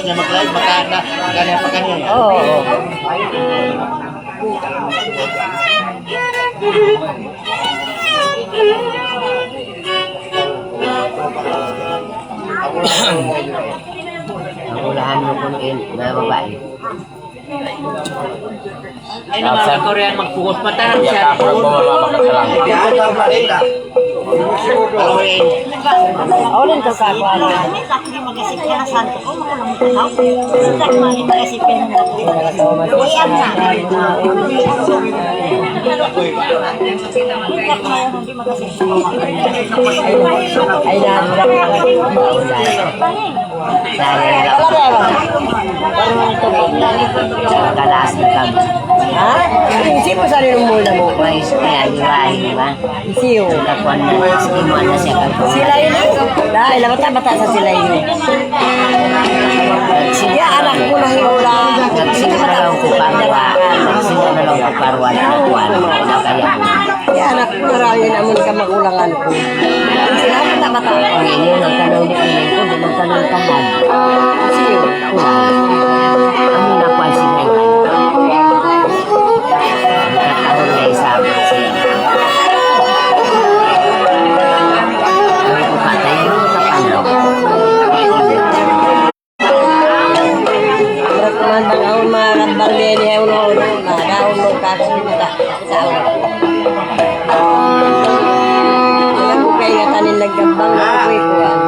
niya mag-live, makakanya pa kanya. Oo. Ang ulahan mo kung mga babae. Ay naman ang Korean mag-focus. Matarang siya. Kaya ako nagpumababa ka sa langit. Ako lang ito kako. Ay natin. Kalasig kami. Ha? Isip mo sa rin mula mo. Mais kaya hiwain, di ba? Isiyo. Kakuan na, simuan na siya kakuan. Sila yun eh. Dahil bata-bata sa sila yun eh. Sige, anak ko na hula. Nagsigo na lang ko parwa. Nagsigo na lang ko parwa na kakuan. Na kaya ko. Kaya anak ko na rin naman ka magulangan ko. Sila bata-bata. Ang inyo, nagtanong di kami ko, di nagtanong tangan. Isiyo. Ano nakuan sila yun? Nagkataon na isama siya. Ano ko patay, ano ko kapanaw? Kumandang ako mga kandang nini ay ulo-ulo na daon ng kasinta sa ako. Alam ko kayo nga tanin naggambang na ako ikuan.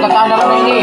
nagkataon naman na ini.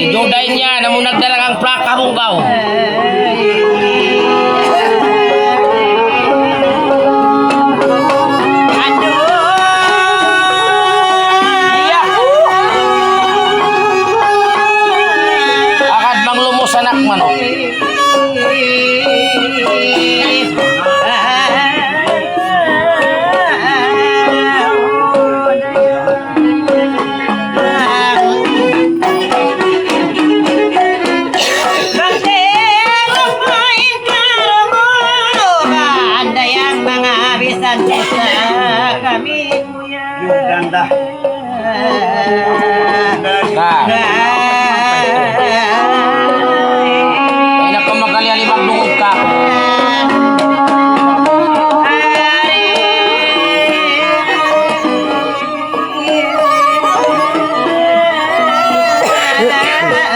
Iduday niya na mo nagdalang ang plaka mong gaw. Akad bang lumos anak manok. Yung ganda. Ay nakamakali alibag dungog ka. Masakit ka talito yun.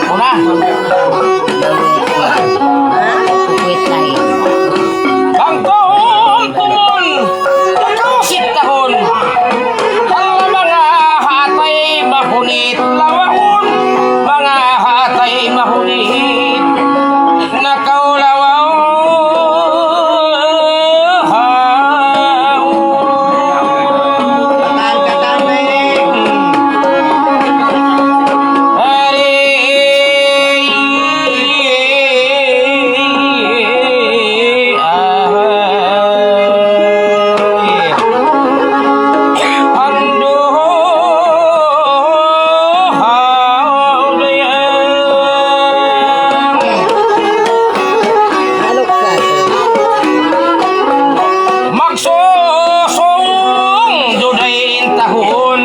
Una. Bangkong tumon, talusit tahon. Ang mga hatay mahunit lawahon, mga hatay mahunit nakaulawaw. Magsusong dudain tahon,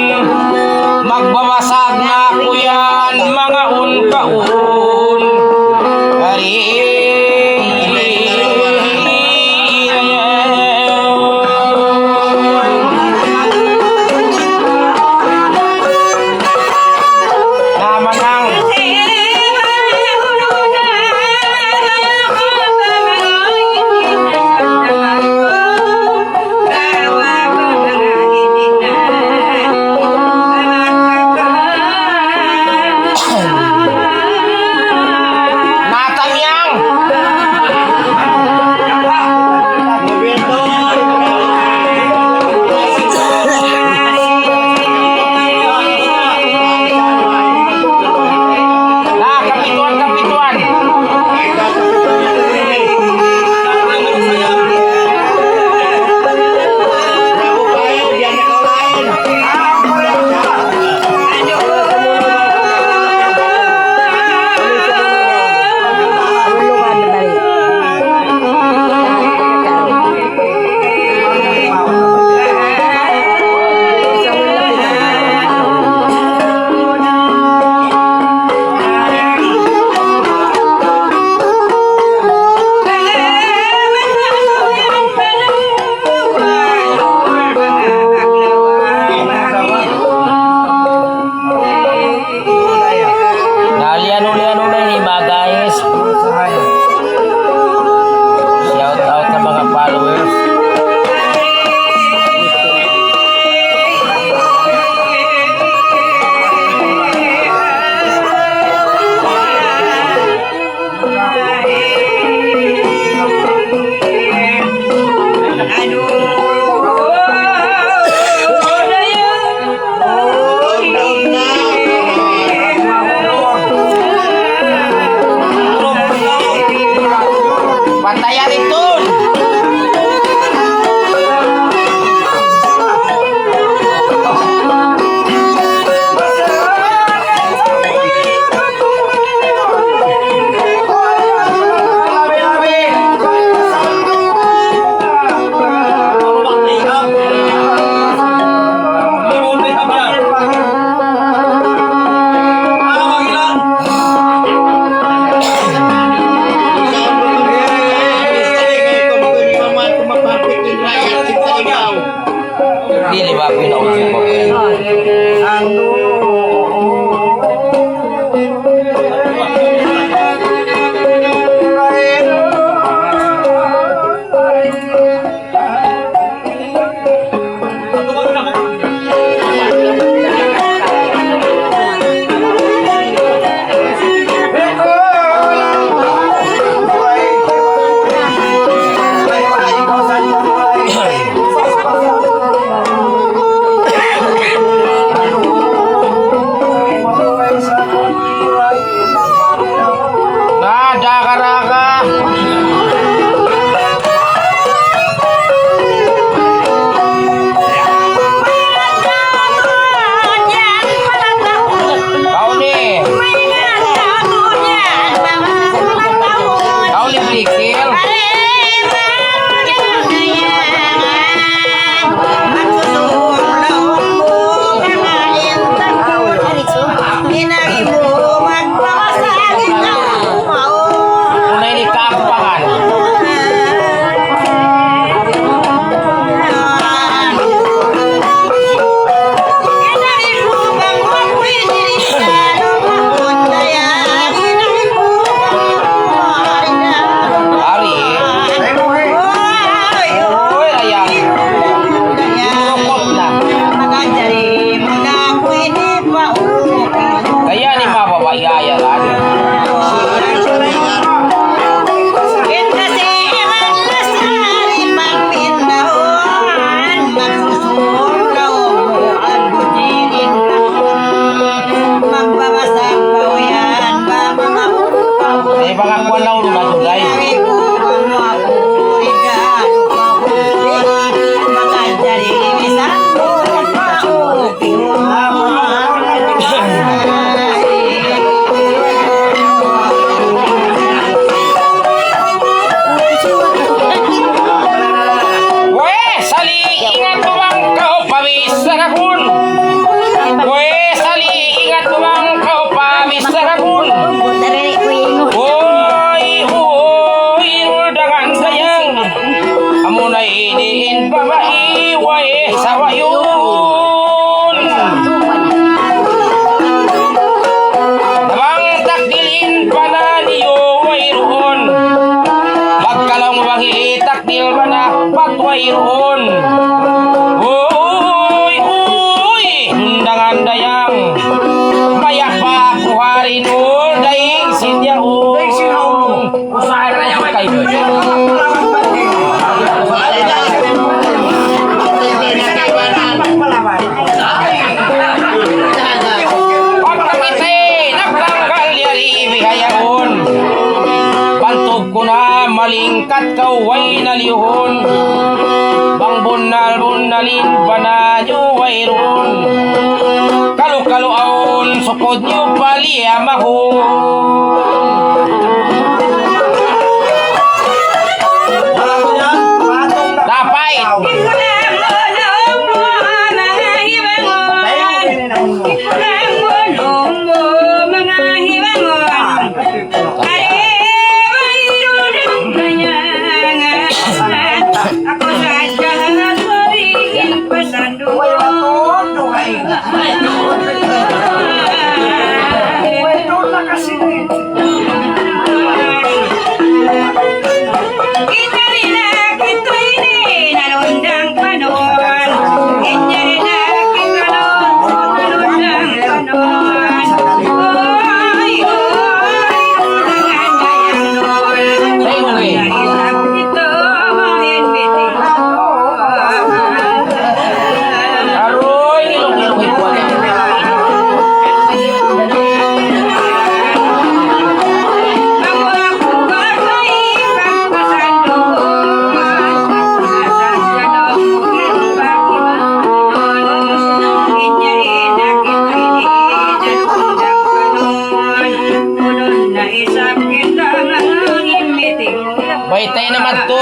magbabasag na kuyan mga unkaon. Naman ang Natanyang Dari ko ingon. Uy, dangan sayang. Amo na iniin pamaiway sa wayon. Namang takdilin pa na niyo wayroon. Pagkalaw mo bang itakdil pa na patway roon. Uy, dangan dayang. Mayak pa kuharin mo, daing sinyaon. Usahay na yaman kayo. Pagkamitay, nagtanggal yari bihayaon. Bantog ko na malingkat kaway nalihon. Bang bunalin pa na nyo wayron. Kalu-kaluaon, sukod nyo paliyamahon. Dapat baitay naman to.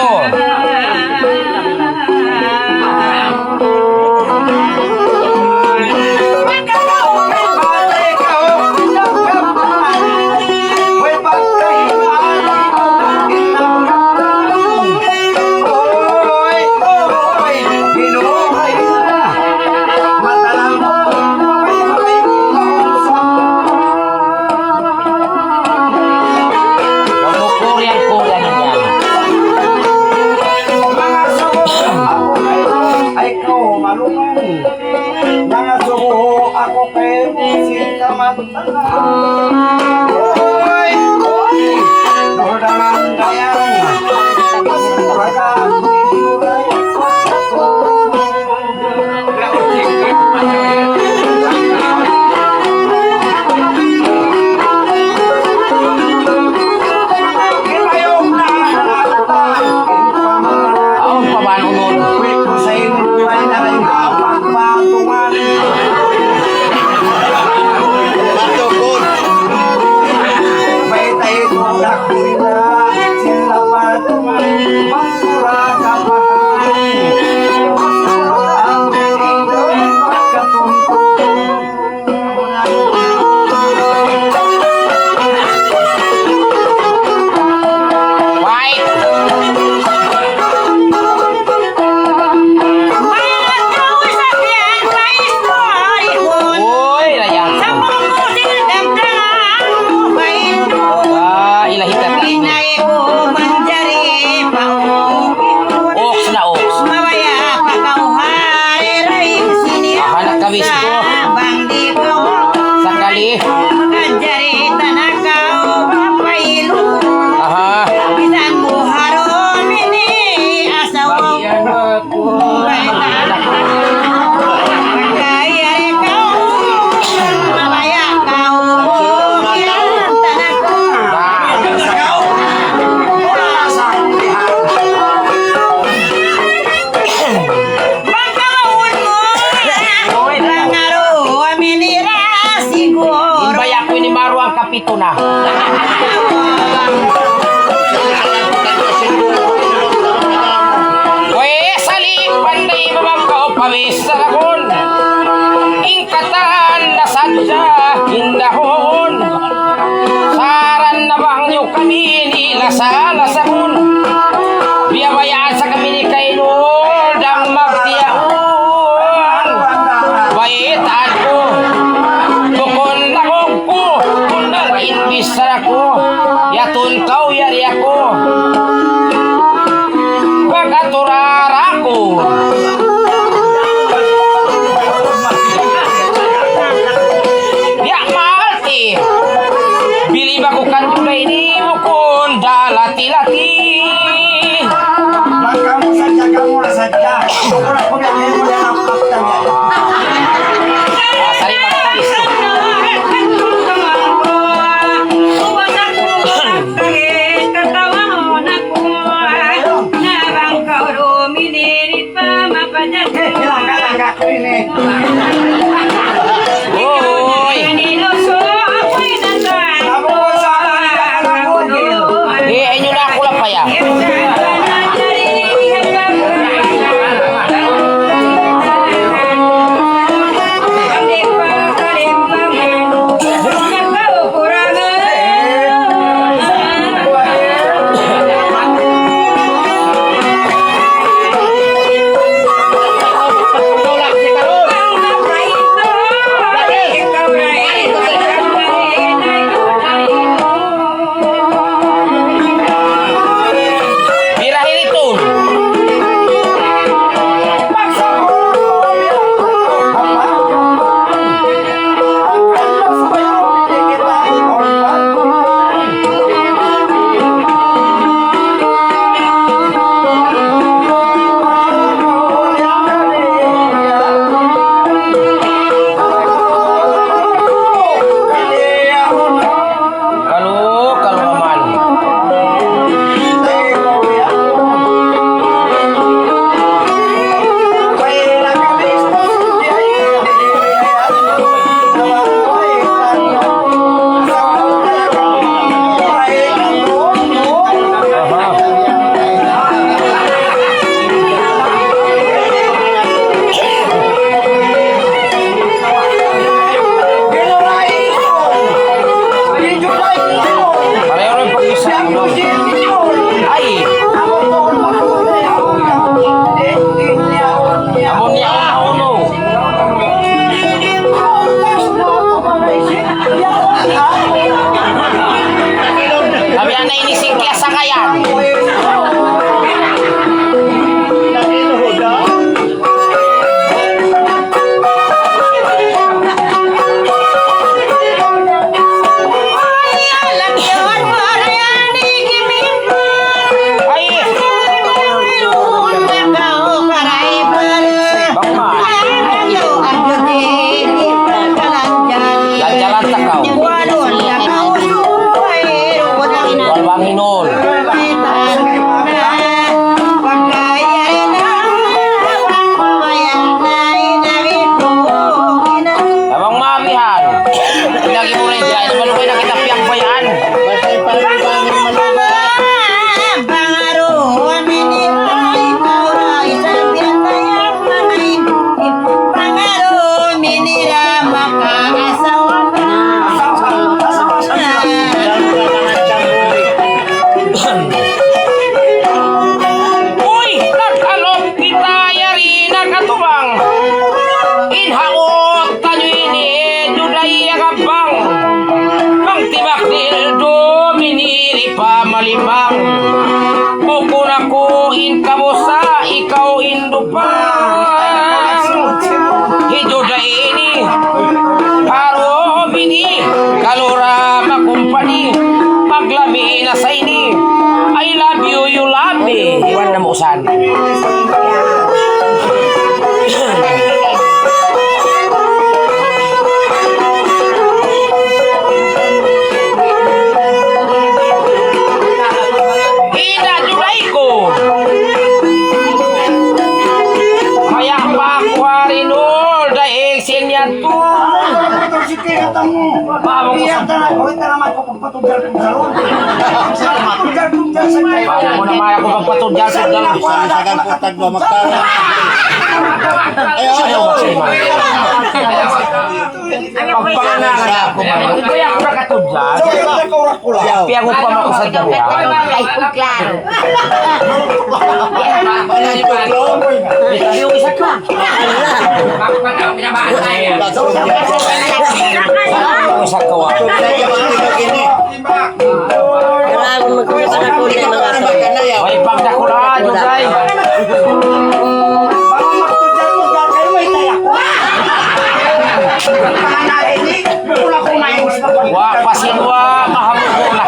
Kapito na. Sali, panday mamangkaw, pawis sa lakon. Ingkatan na sadya, hindahon. lasa-lasamun. Biyabayaan sa kami ni Kainul dang magtiyaon. Bayitaan ko, tukon langog ko, kunar inbisar ako, yatun kau yari ako. Pagkaturar ako. Ya malti. Bili ba ko kanto ini mo kun dalati-lati. Kamu saja. Orang ko na mo na ang kaptan niya. Sari magkakis to. Hoy. Inyo na ako lang pa ya. Birahin ito. Kalau naman. Pareho rin pag-isa. Ay, amon niya ako uno. Kami ang nainising kaya sa kayan. Ay, jalan takaw. Walbang hinol. Abang mabihan. Lagi mo rin dyan. Malubay na kita piyang bayan. Uy, nakalop kita yari nakatubang. Inhaot kanyo ini duday agabang. Pangtibak dildo miniri pa malimang. Bukun ako in kamusa, ikaw indupang. Hiduday ini haro bini kalura makumpani. Paglami na sa ini I love you, you love me. Iwan na mo usan. Hina julay ko. Kaya pa ako harinol dahil sinya to. Bago mo naman ako magpatudyan sa dalang. Sagan po tagwa magkaroon. Ayaw, ayaw, ayaw. Pagpanganangan ako. Kaya ako nakatudyan. Kaya ako pa ako sa dalawa. Ay, klaro. Yung isa ka. Yung isa ka wa. Kailangan magkita na ko din mga to. May pagdakulaan yung guy. Wa pasinwa mahamog na.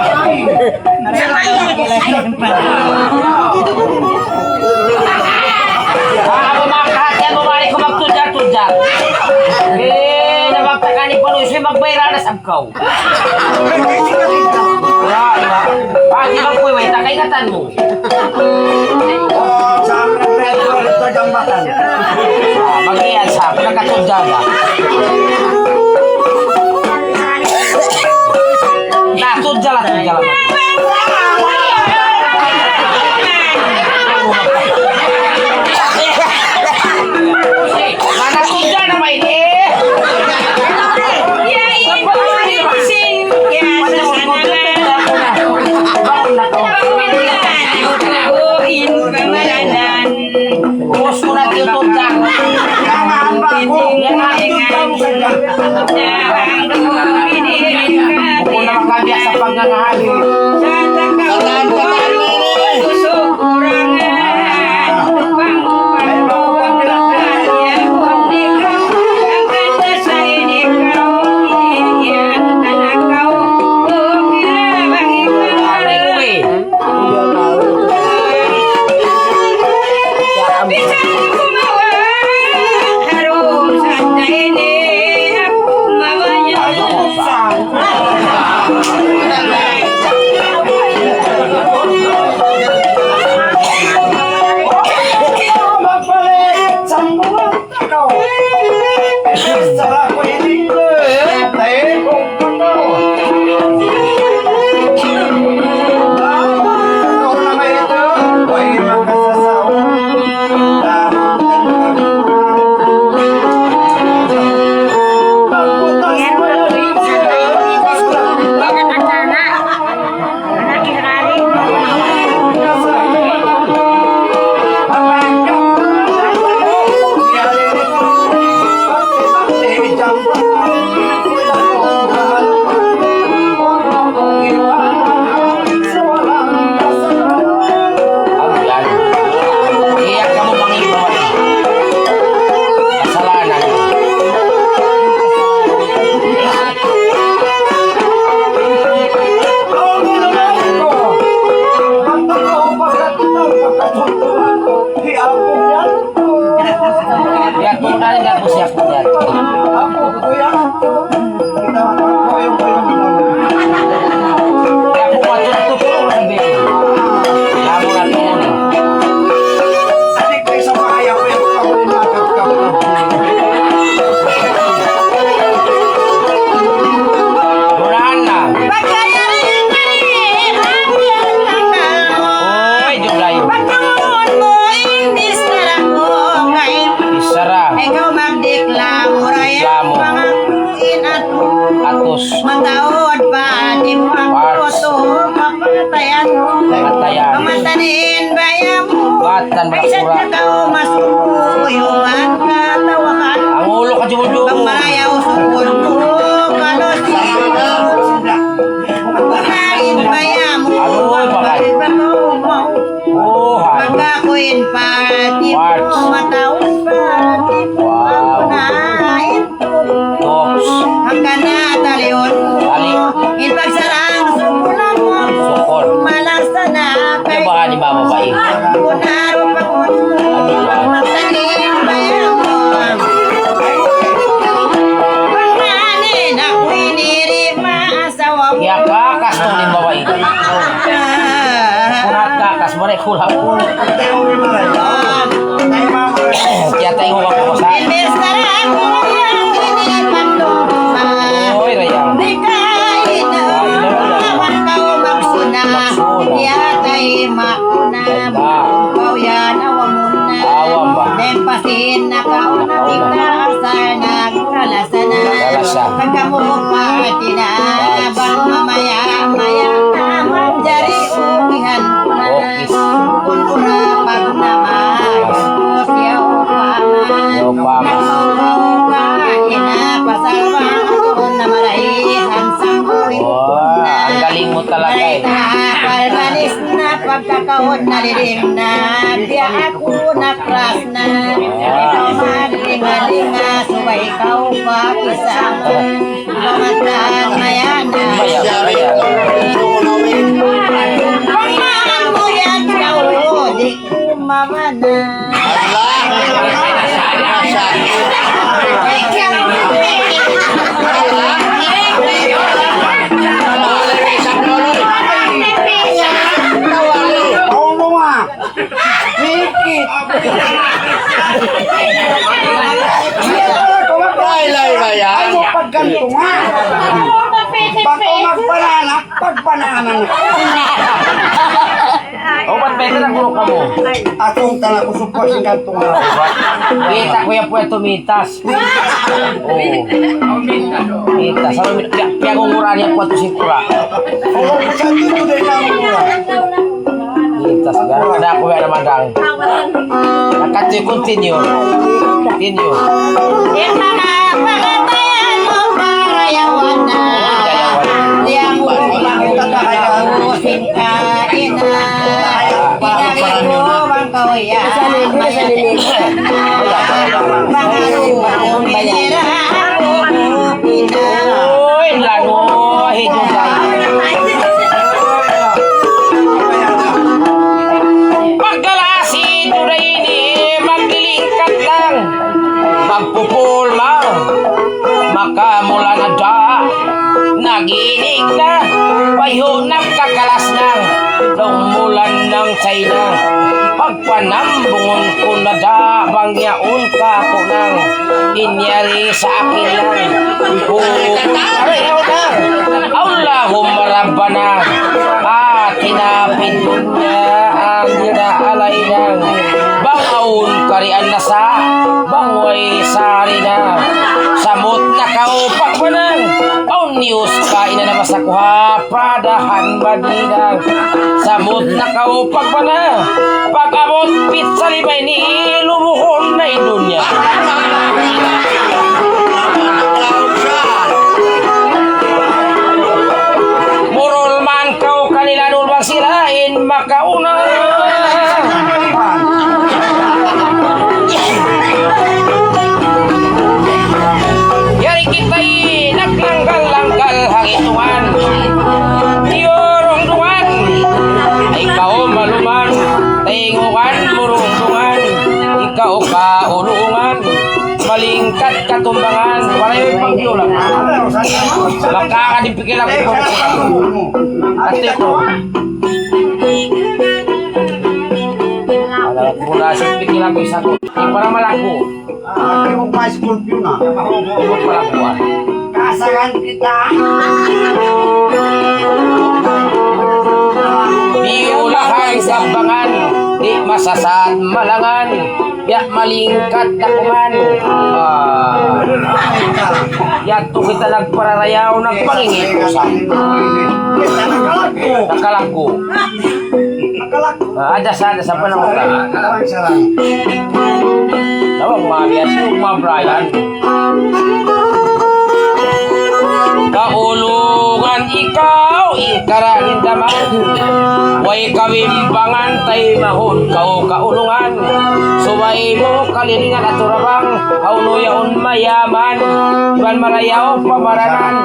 Ako makakatiyan mo balik ko magtudyan-tudyan. Nabagtakani pa nun siya magbayra na sabkaw. Di ba po, may takay katan mo. Mag-iyan sa pagkatudyan na. Tudyan lang, tudyan lang. Mana tudyan na may Bos ko na tutudyan. Ako na makabiyak sa pagngangahali. Matawad pa, di mo ang puto, mapatayan mo. Mamantanin bayam mo. Ay sa tiyakaw, masuyuan ka, tawakan. Ang ulo ka jumulo. Ang marayaw, sukod mo, kalos mo. Pagkain bayam mo, pagkain ba mo, pagkakuin pa, di mo matawad pa, di mo ang punahin mo. Hanggang natalion mo, ipagsarang sukulan mo, malasa na kay baka ni Mama ba eh? kunaro pa mo, magtanim bayan mo. Pagmanin ako'y nirima asawa mo. Kaya kakas mo ni Mama eh. Kunat kakas mo rin kulang. Kaya tayo huwag ko sa akin. Imbestaran mo yung inipatuma. Oy, Rayang. Di kain na, awan ka o magsuna. Yatay mauna, bukaw yan, awang muna. Awang ba? Dempasin na ka o nating naasar na kalasana. patina bang mamaya-maya menjadi ulihan kun pura pag nama siyaw pama ina pasal bang kun namaraihan sangkuling Ang galing mo talaga eh. Palmanis na pagkakaon na lirim na Biya ako na kras na Ikaw maglinga-linga Subay ikaw pa kisama Pamataan mayana Pamahan mo yan ikaw Di ko mamana Ganto nga. Bako magpanana, pagpananan. O, ba't pwede na kulo ka mo? Atong tala ko support sa ganto nga. Kita ko yung puweto mitas. Oo. Mitas. Kaya kung mura niya po ito si Pura. Oo, sa dito din lang mura. Mitas. Gano'n na ako yung namadang. Nakati continue. Continue. Yung mga pagkatayan mo para yawan na Diyan mo pangusin ka ina Pinagin mo ang kawayan Mayayakan na Pangarong binira ako ina Uy, lalo. Hidyo tayo. Pagkalasi tunay ni maglilingkat lang. Magpupulma. Makamula na da. Naginig na. Payo nagkakalas ng lumulan ng China. Pagpanambungon ko na da. Bangyaon ka ko nang inyari sa akin lang. Ayaw na. Allahum Rabbana. Tinapin mo niya ang dinaalay ng bangaon karian na sa bangway sari na. Samot na kaupag mo nang news ka ina na masakuha pradahan madinang. Samot na kaupag mo na pag-abot pizza limay ni lumuhon na idunya. Murol man kau kanila nulbang sirain makauna. Yari kita'y naglanggal-langgal hangitungan. Diyorong dungan. Ikaw maluman. Tingukan murundungan. Ikaw kaulungan. Malingkat katumbangan. Wala yung pangbiulang. Makakadipikil ako po. Ate ko. Alam ko na sa pikil ako isa ko. Para malako. Yung pa Scorpio na. Palakuan. Kasagan kita. Biulahan sambangan. Di masasad malangan. Ya malingkat takuman. Yato kita nagpararayaw nagpangingit ko sa nakalako. Ada sa panahon ka. Tawag mga mga Brian. Kaulungan ikaw, ikarangin daman. Way kawimbangan, tay mahon, kaulungan. Suway mo, kalilingan at turabang, haunuyaon mayaman. Iban marayaw, pamaranan,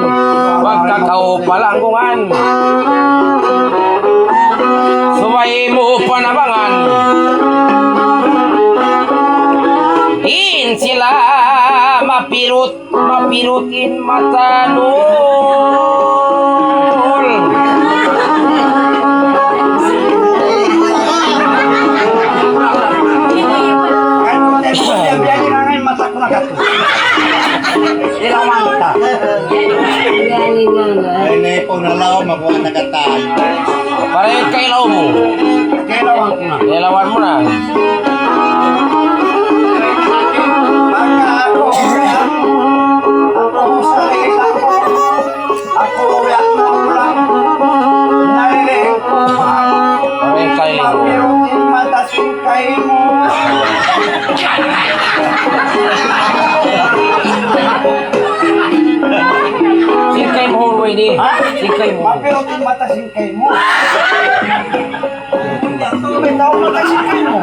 pagkakao palanggungan. Suway mo panabangan. In sila mapirutin matanol. Biyanin mata ko na kato. Ilawan kita. Ini pun nalaw makuha na kataan. Parehit ka ilaw mo. Ilawan ko na. Ilawan mo na. Baka ako sa ini. Ha? Singkay mo. Mapirot yung mata singkay mo. Bitaw mata singkay mo.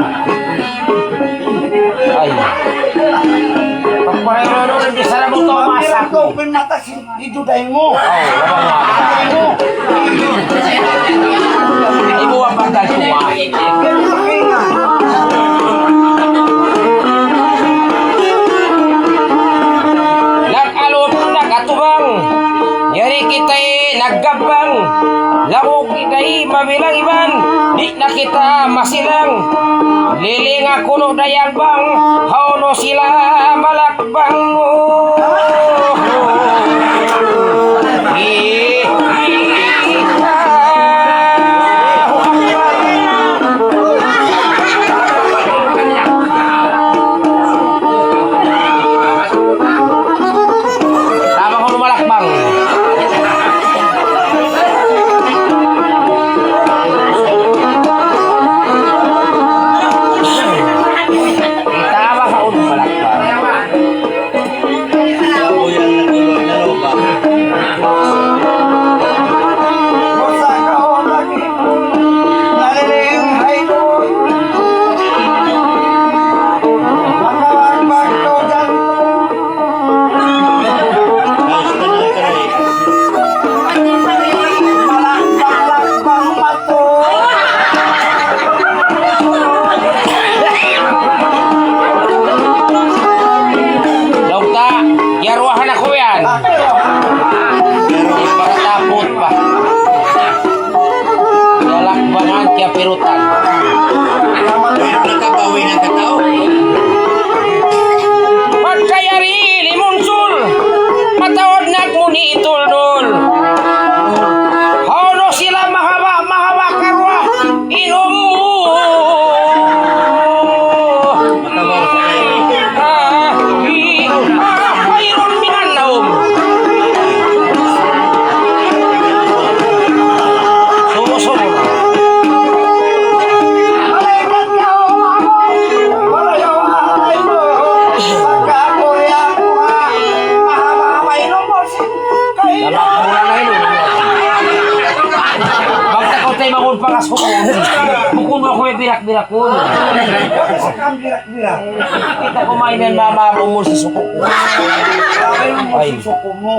Ay. Pagpareho na doon, bisa na mo ito Mapirot masak ko mo. yung mata iduday mo. Ay, labang nga. Iduday mo. Ay mo ang pagdal kumain. Ganito kayo nga. Nag-alot, nag-atubang. Yari kita'y naggabang. Lamok kita'y mabilang iban. Di na kita masilang. Liling ako no dayang bang. Hauno sila malakbang mo. Tama ko lumalakbang. Tama ka lumalakbang. Kuya na loba. Bosa ka o lagi. Naliling hay doon. Makawag bagto ganto. Ayos ka na karay. Malakbang mato. Daugta, yarwahan ako yan. Di para tapot pa. Lalakbangan kaya pirutan. Kuya nakabawi ng katao. Pagkayari limunsul, matawad na muni itulnul. Hauno sila mahaba karwa, inom mo. Mayroon minanaom. Sumo-sumo na. Malaikat ka o mamon. Walayaw alay mo. Pagkakuya mo ha. Mahaba-habay no mo singkay na. Dapat mula na yun. Bagta ko tayo mangun pangasok ko. Bukun mo ako may birak-birak ko. Sa kang birak-birak. Kita ko mainan mama umul sa suko ko. Bakit mo Ay. susuko mo?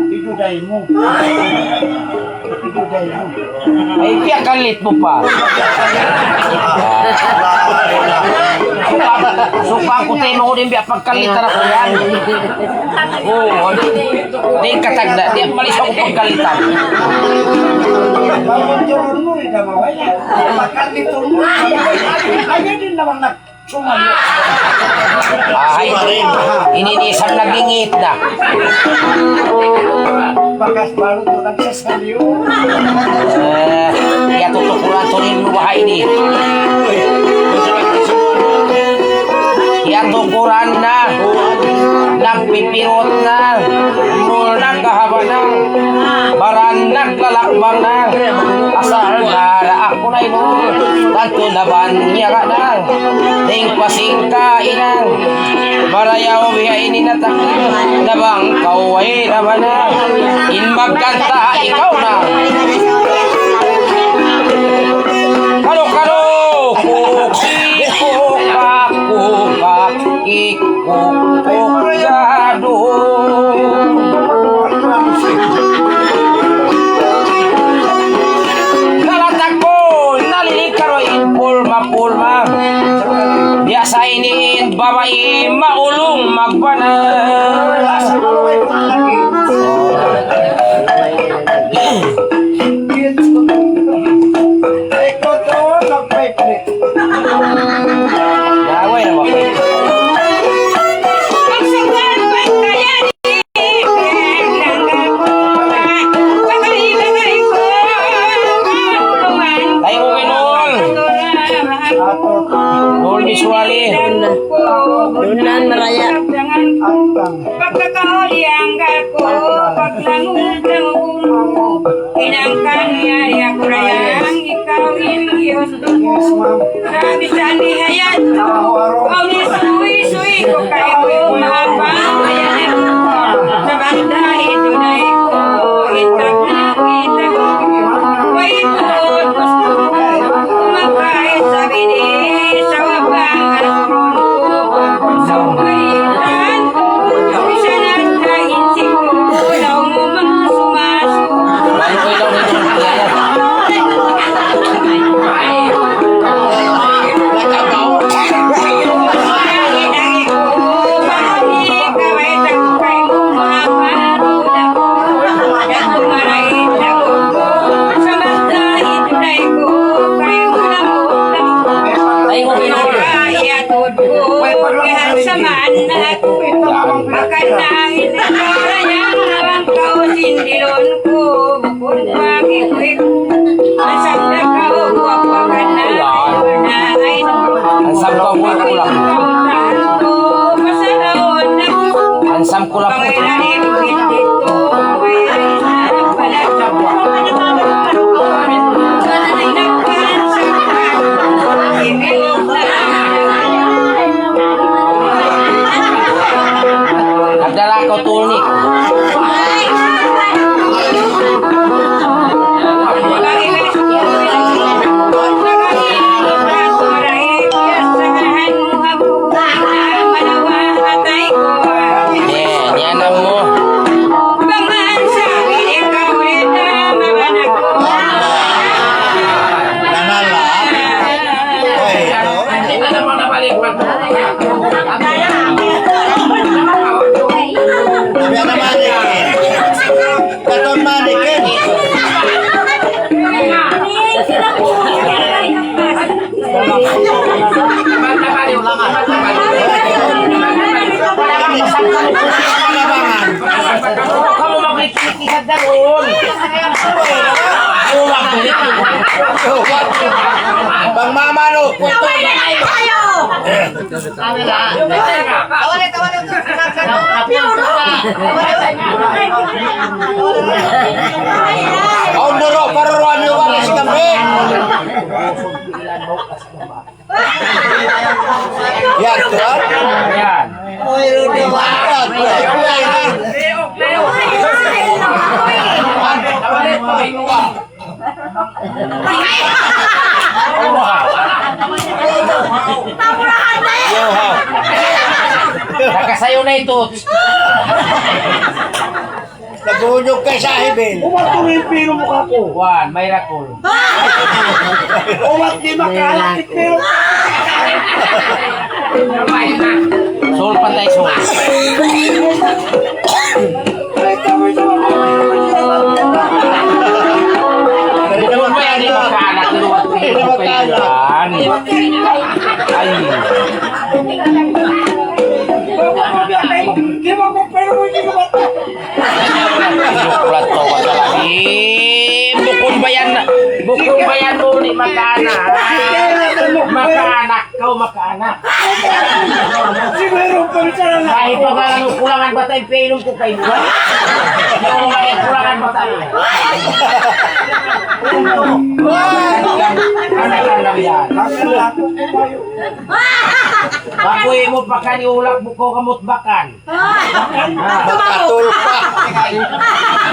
Iduday mo. Iduday mo. Ay, piyakalit mo pa. Supang ko tayo mo din biya pagkalitan ako yan. Oo, di katagda. Di malis ako pagkalitan. Pagpunturon mo, ikaw mawala. Pagkaliton mo, ayaw din naman nagsumayo. Ay, ininisang nagingit na. Bakas baru to nagsasaliw. Kaya tutukulan to rin luwahay ni. Kaya tukuran na. Nagpipirot na. Mul nagkahaba na. Baran naglalakbang na. Asal na ako na ino. Tanto naban niya ka na. Ting pasing kainang. Barayaw biya ininatak. Nabang kaway naman na. In magkanta ikaw na. Kalo-kalo. Kuki kukak kukak kikuk jadu. Nalatak ko, nalilikaroin pulma-pulma. Biasa ini babae maulung magbanal. Sa kalaway ko lagi. Ikaw to, nagpiplit. Naway na ba kayo? Tayo mo kinol. Nol visuali. Dunan maraya. Antang. Pagkakahuli ang galko, paglangon-langon mo, inangkan niya ako rayang ikaw iniyos Yes, ma'am. Sabi sa ni hayat Araw-araw. Kau ni suwi-suwi ko kayo mahapang ayan sa banda ito na ko doon. Uwag ulit. Bang mamano. Oh, nero, paruruan yung walis kami. Yan, tuan. Ayan. Nakasayo na ito. Nagunyog kay sahibin. Umatuloy yung pino mukha ko. Juan, miracle. Umat di makalat. Pero Sol patay sol. Bukod ba yan yung makaanak? Ay. di ba ko pero mo hindi ba? Pinuklat to ka lagi. Bukod ba yan? Bukod ba yan mo ni makaanak? Makaanak. Kau makaanak. Siguro pa rin siya na. Kahit pa nga kulangan ba tayo painom ko kayo? Yung mga kulangan ba tayo? Anak lang yan. Bagoy mo pa kaniulak mo ko kamot bakan. Makatul pa.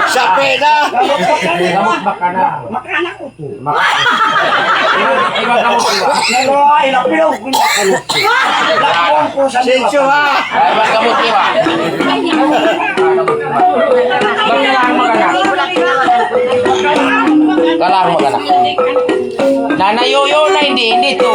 Sa pena. Kamot bakan na. Makanak ko to. Ibang kamot ba? Ay, napilaw ko na kayo. Lakon ko sa Sensyo ha. Ibang kamot ba? Bagalang maganak. Galang maganak. Nanayoyo na hindi to.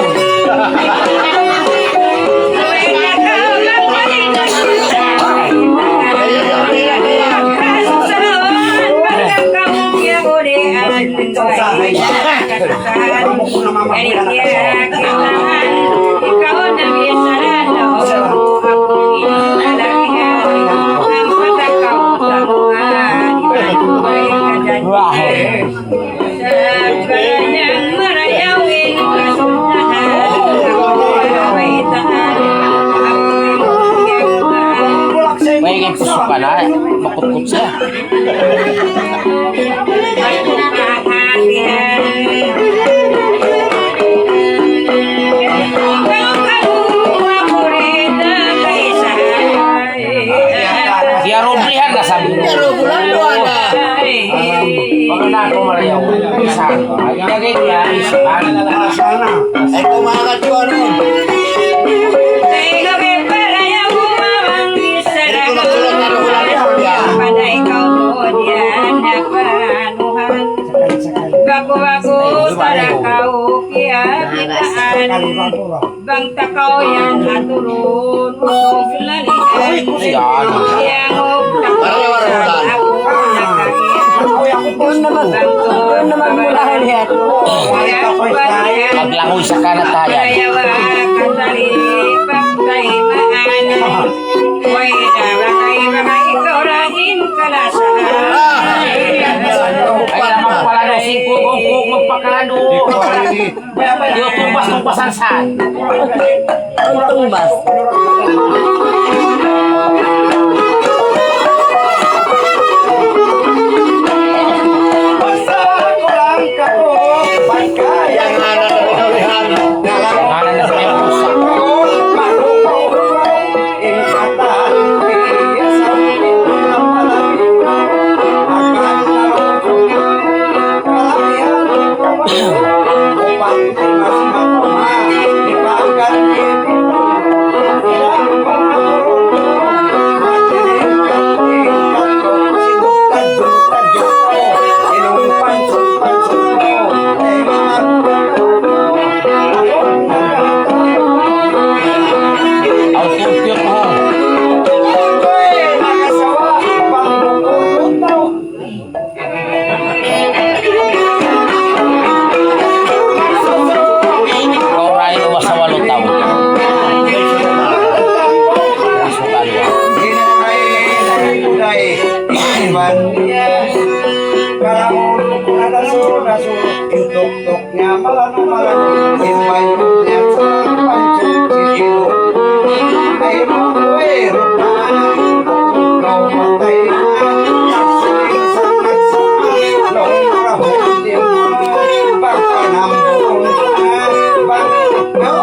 May game pusok ka na, makutkot siya. Kaya roblihan na sabi mo. Pero bulan doon na. Pag na ako marayaw, isang. Ilagay niya, isang. Sana. Ay kumakat ko ano. Hindi ko magsulot na rin ulan yan. Bago-bago para kau kiabitaan Bang takaw yan aturun Usog lalihan Ayan. Yang Wala-wala. Doon naman mulahan yan. Maglangoy sa kanatayan. Ay naman pala no, singkong magpakalado. Yung tumbas-tumbasan saan? Ang tumbas. Basta ko lang kako. Pagkaya Yan nga na nabinulihan. Ngalan na sa iyong pusa. Ang compute mo. kaso tok-tok niya malano-malano Impay niya sa pansong sisilo Ay mabuero na Ikaw matay na Nasiling sa nagsama Noong rahon din mo Pagpanambon na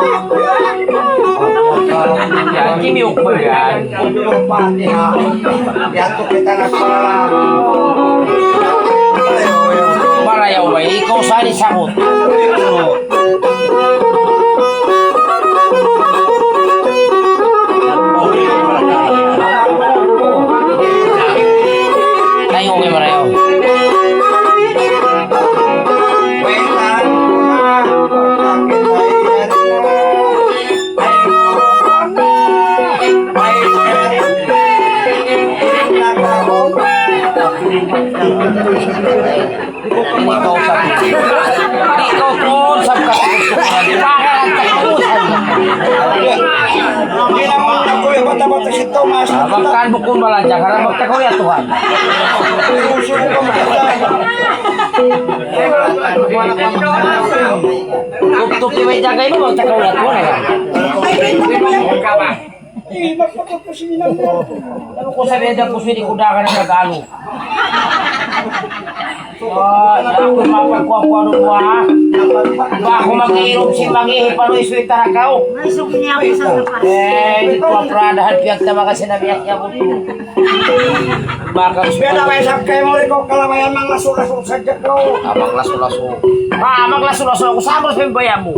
Yan, kimiuk mo yan. Untuk pati ha Yato kita nagpala Marayaw ba? Ikaw saan isakot? Tayo kay Marayaw. Ikaw tol sa katuturan. Bakit Hindi naman ako yung bata-bata si Thomas. Bakkan bukun balanja karena magtakaw ya Tuhan. Puso ko ka magkakala. Tutup di may jagay mo magtakaw ya Tuhan. Eh, magpapapasinan mo. Ano ko sabihin dyan puso di kudakan ng nagalo. Ako mapagkuha-kuha mo ha. Ba ako mag-iirog si mag-ihi pa no isuwi tarakaw. Di ko apradahan piyag tama kasi nabiyak niya mo. Bakang Biar may sabkay mo rin ko kalamayan mang laso-laso sa ko. Amang laso-laso. Amang laso-laso ako sa sa bayan mo.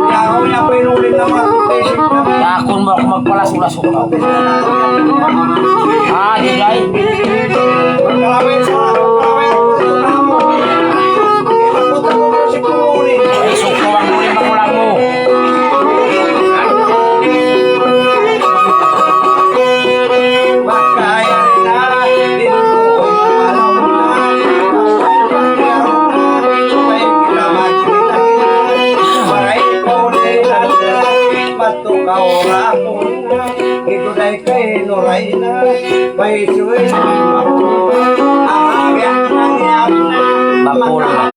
Kaya ako niya pa inulin na mga basic na. Yakon mo ako magpalaso-laso ka. Di dahil. Kalamayan sa kalamayan ko ito na mo. Magpunta ko ko si Kumuli. Ay, suko ang muli magulang mo. Bakaya na, dito ko malaw na. May kilaman kita. Maray ko din natin, matukaw rapon na. Ito dahil kay Noray na, may suwi na makuha. Ang agad nangyari na. Makulang.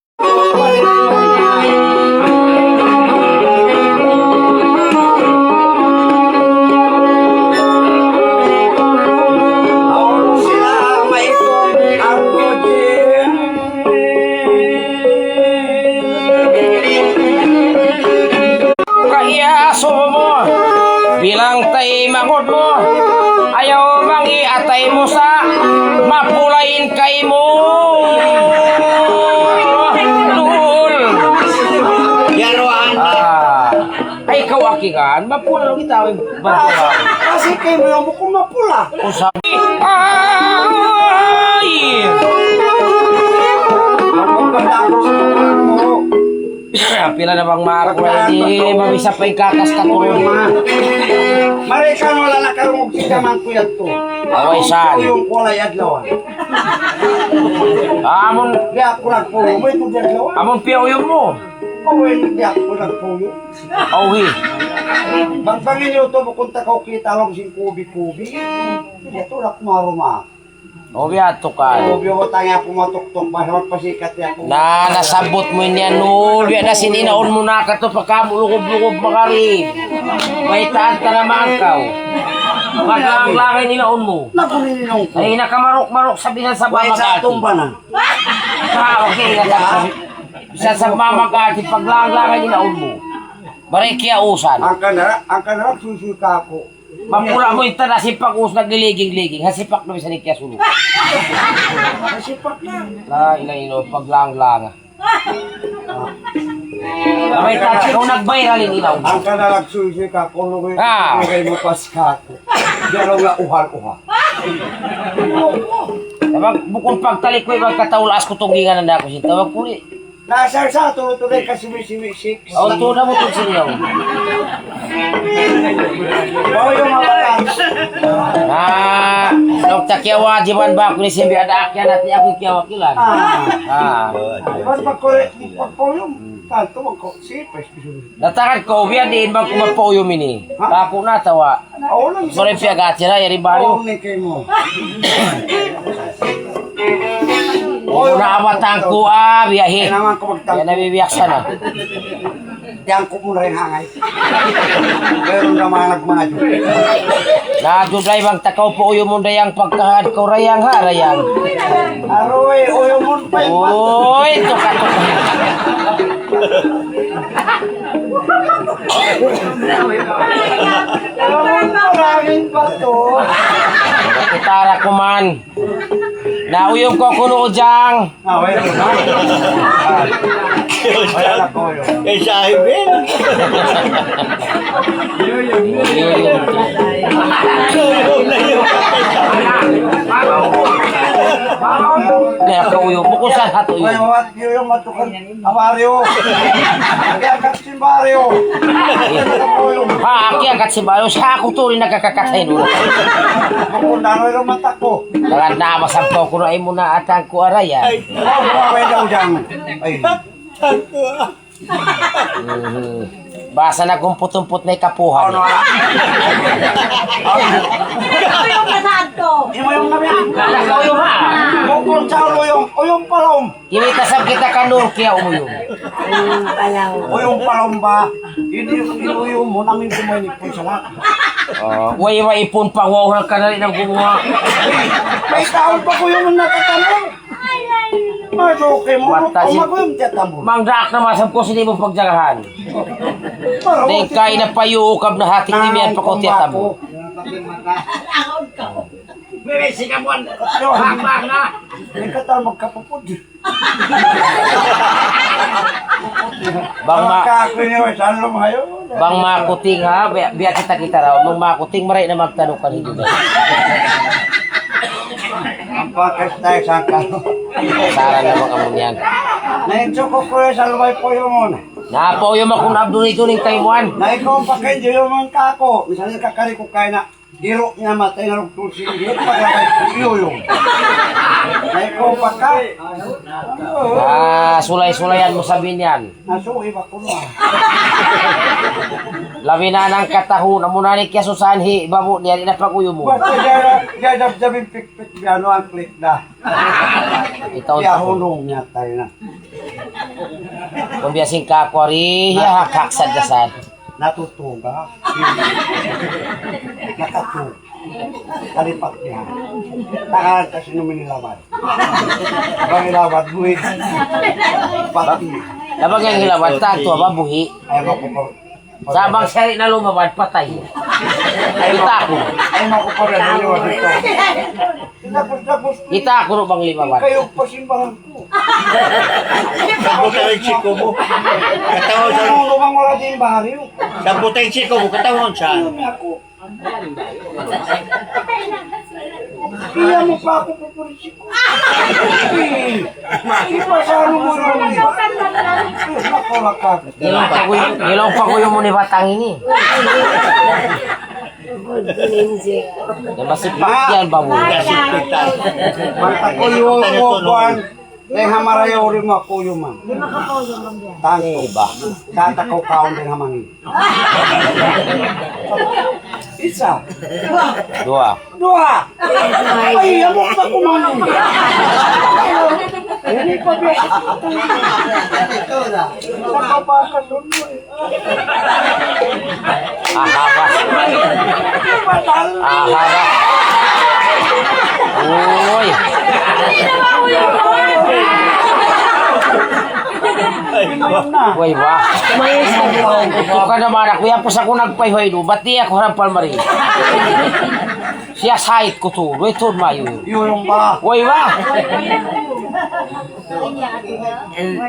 Ako sila may itong ako din. Kaya asumo mo. Bilang tay mangod mo. Ayaw mangi atay mo sa mapulain kay mo. Lul. Yaruan. Ay ikaw akigan. Mapula lang kita. Mapula. Kasi kayo mo yung mukhang mapula. Usabi. Ay! Magpapaganda ako sa mga mo. Pila na bang mako hindi mabisa pa yung kakas katulong. Marikan wala na karong si kamang kuyat to. Away saan? Yung kulay adlawan. Amon, Di ako nagpuyo. May ito di adlawan. amon piyaw mo. Pawin, di ako nagpuyo. Awi. Bagpangin nyo ito, bukunta ko kita lang si kubi-kubi. Ito na kumaruma. Awi ato ka. Kubi ko tangya pumatok-tok. Basta magpasikat niya po. Na nasabot mo niya nul. Biya na sininaon mo na ka to pagkamulukob-lukob makarib. May taan ka naman ikaw. Pagkaklakay nilaon mo. Nakulininong ko. Ay nakamarok-marok sabihan sa Wait sa mamagati. tumba na. Okay, isa sa mamagati paglaklakay nilaon mo. Barikia usan. Ang kanarap susika ko. Mapula mo ito na sipak us na giliging-liging. Hasipak na sa nikya sulong. Nasipak na. Na ilang paglang-lang. May tata, kung nag-viralin ilaw. Ang kanarap susika ko. Lugay mo paska ko. Pero nga uhal-uhal. Tawag, bukong pagtalik ko, magkataulas ko tunggingan na ako siya. Tawag kuli. Nasaan sa tuloy kasi simi-simi-sik. O, ito na mo ito siniyaw. Bawa yung mga bata. Dokta kiawa, jiban ba ako ni Simbi, ada akyan natin ako kiawa kilan. Diba pagpuyong? Tanto magkosipes. Natakan ko, biya din bang kumapuyom ini. Ako na tawa. Oo lang. Sorry, piagat sila, yari Oo baryo. ni kay mo. matangko biyahe. Kaya naman ko Yan magtangko. nabibiyak sana. Diyan ko muna rin hangay. Meron naman nagmadyo. Nadudlay bang takaw po uyo mo dayang pagkahad ko rayang ha, rayang. Aroy, uyo mo pa yung Uy, tuka. maraming bato. Nakitara ko man. Nauyong ko kuno jang. Wala na. Wala na ko yun. Eh, sahibin. Kaya ka uyo mo kung saan hato May uyo. mawat yung matukan. Abaryo. Kaya kasi baryo. Ha, aki ang katsibayo sa ako to rin nagkakakatay nula. Kung nanoy yung mata ko. Lagat na masampaw ko na ay muna atang ko araya. Bumawi daw dyan. Ay. Basa na kung putong-put na ikapuhan. Ano na? Imo yung nabi. Ikaw yung ha. Bukong sa uyong palom. Kinita sa kita kanur kaya umuyong. Uyong palom ba? Hindi uyong mo namin kumainip po sa lahat. Way maipon pa wow ng kanali ng gumawa. May taon pa ko yung natatanong. Masuki mo. Mata si- Kung ako yung tiyatamo. Mangdak na masam ko sila mo pagjagahan. Dahil kay na payukab na hatik ni Mian pa ko tiyatamo. Bebesi ka buwan. Habang na. May katal magkapupod. Bang ma Magkakunin mo. Saan lumayo? bang makuting ha, biya kita raw. Nung makuting maray na magtanong ka nito. Ang pakas tayo sa kano. Sara na mga amon yan. Nainso ko ko sa lumay po yung muna. Napo yung makung abdo nito ng Taiwan. Na ikaw ang pakain yung mga kako. Misalnya kakari ko kaya na hiro niya matay na luktusin. Hindi pa kakay yung. Na ikaw ang pakain. Sulay-sulayan mo sabihin yan. Nasuhi ba ko na? Labi na ng katahon, amo na ni kya susanhi, babo niya na paguyo mo. Basta jadab-jabing pik-pik ano ang klik na. Itaw Kaya ta. hunong niya tayo na. Kung biyasing kakwari, ya haksad dasad. Natutuga. Nakatug. Kalipat niya. Takaan kasi naman nilawad. Ang nilawad, buwit. Pati. Labag ang hilawad, tato, babuhi. Ayaw ko pa. Sabang sari na lumabad, patay. Itako. Ayaw ko pa rin nilawad ito. Tapos Itako no bang limabad. kayo pasimbahan ko. Sabutay ang chiko mo. Katawon sa... Ano lumang wala din baryo? Sabutay ang chiko mo. Katawon sa... Ano niya ako? Kaya mo pa ako pupulisip ko. Ipasano mo rin. Nakulakad. Nilong paguyo mo ni Batang ini. Na masipak yan, babo. Magtakuyo mo, Juan. May hamarayaw rin mo ako yung man. Tanto ba? Tatakaw kaon din hamangin. Isa. Dua. Dua. Ay, ano pa kumain? Hindi pa ba? Nakapakas mo. Ahaba. Ahaba. Uy. Uy ba? Ikaw ka naman ako. Yan po sa ko nagpayhoy do. Ba't di ako harap palmarin? Siya sahit ko to. Uy, to mayo. Yung ba? Uy ba?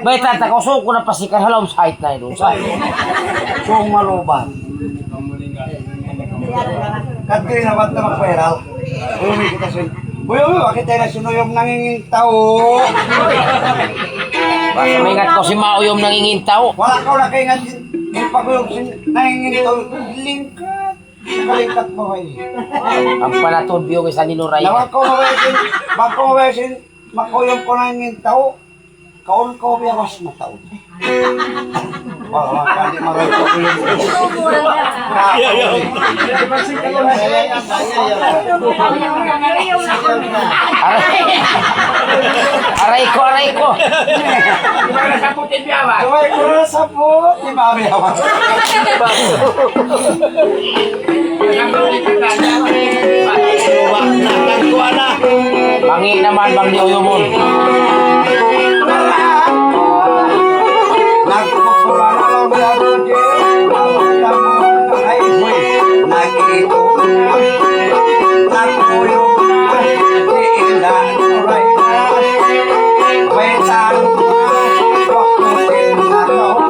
Bay tata ko so ko na pasikan halom sahit na doon sa. Sung maluban. Katri na ba't na magpairal? Umi kita sin. Uy, bakit tayo na sinuyong nangingin tao? Mingat ko si Mao yung nangingintaw. Wala ka wala kayo nga sin. Paguyong sin nangingin tao. Lingkat. Kalingkat mo kayo. Ang panatod biyo sa ninuray. Lawag ko mawesin. Bag ko mawesin. Makuyong ko nangingin tao. Kaon ko biyawas na tao. Wala ka di maray ko kuyong. Aray ko. Gimana saputin biawa? Kaway ko na sa po, di ba biyawan? Wak na kang kuha na. Bangi naman bang di uyumon. Nagpupula na lang ba ako nakikito na nagpuyog na iilan oray na may talo na wakutin na taon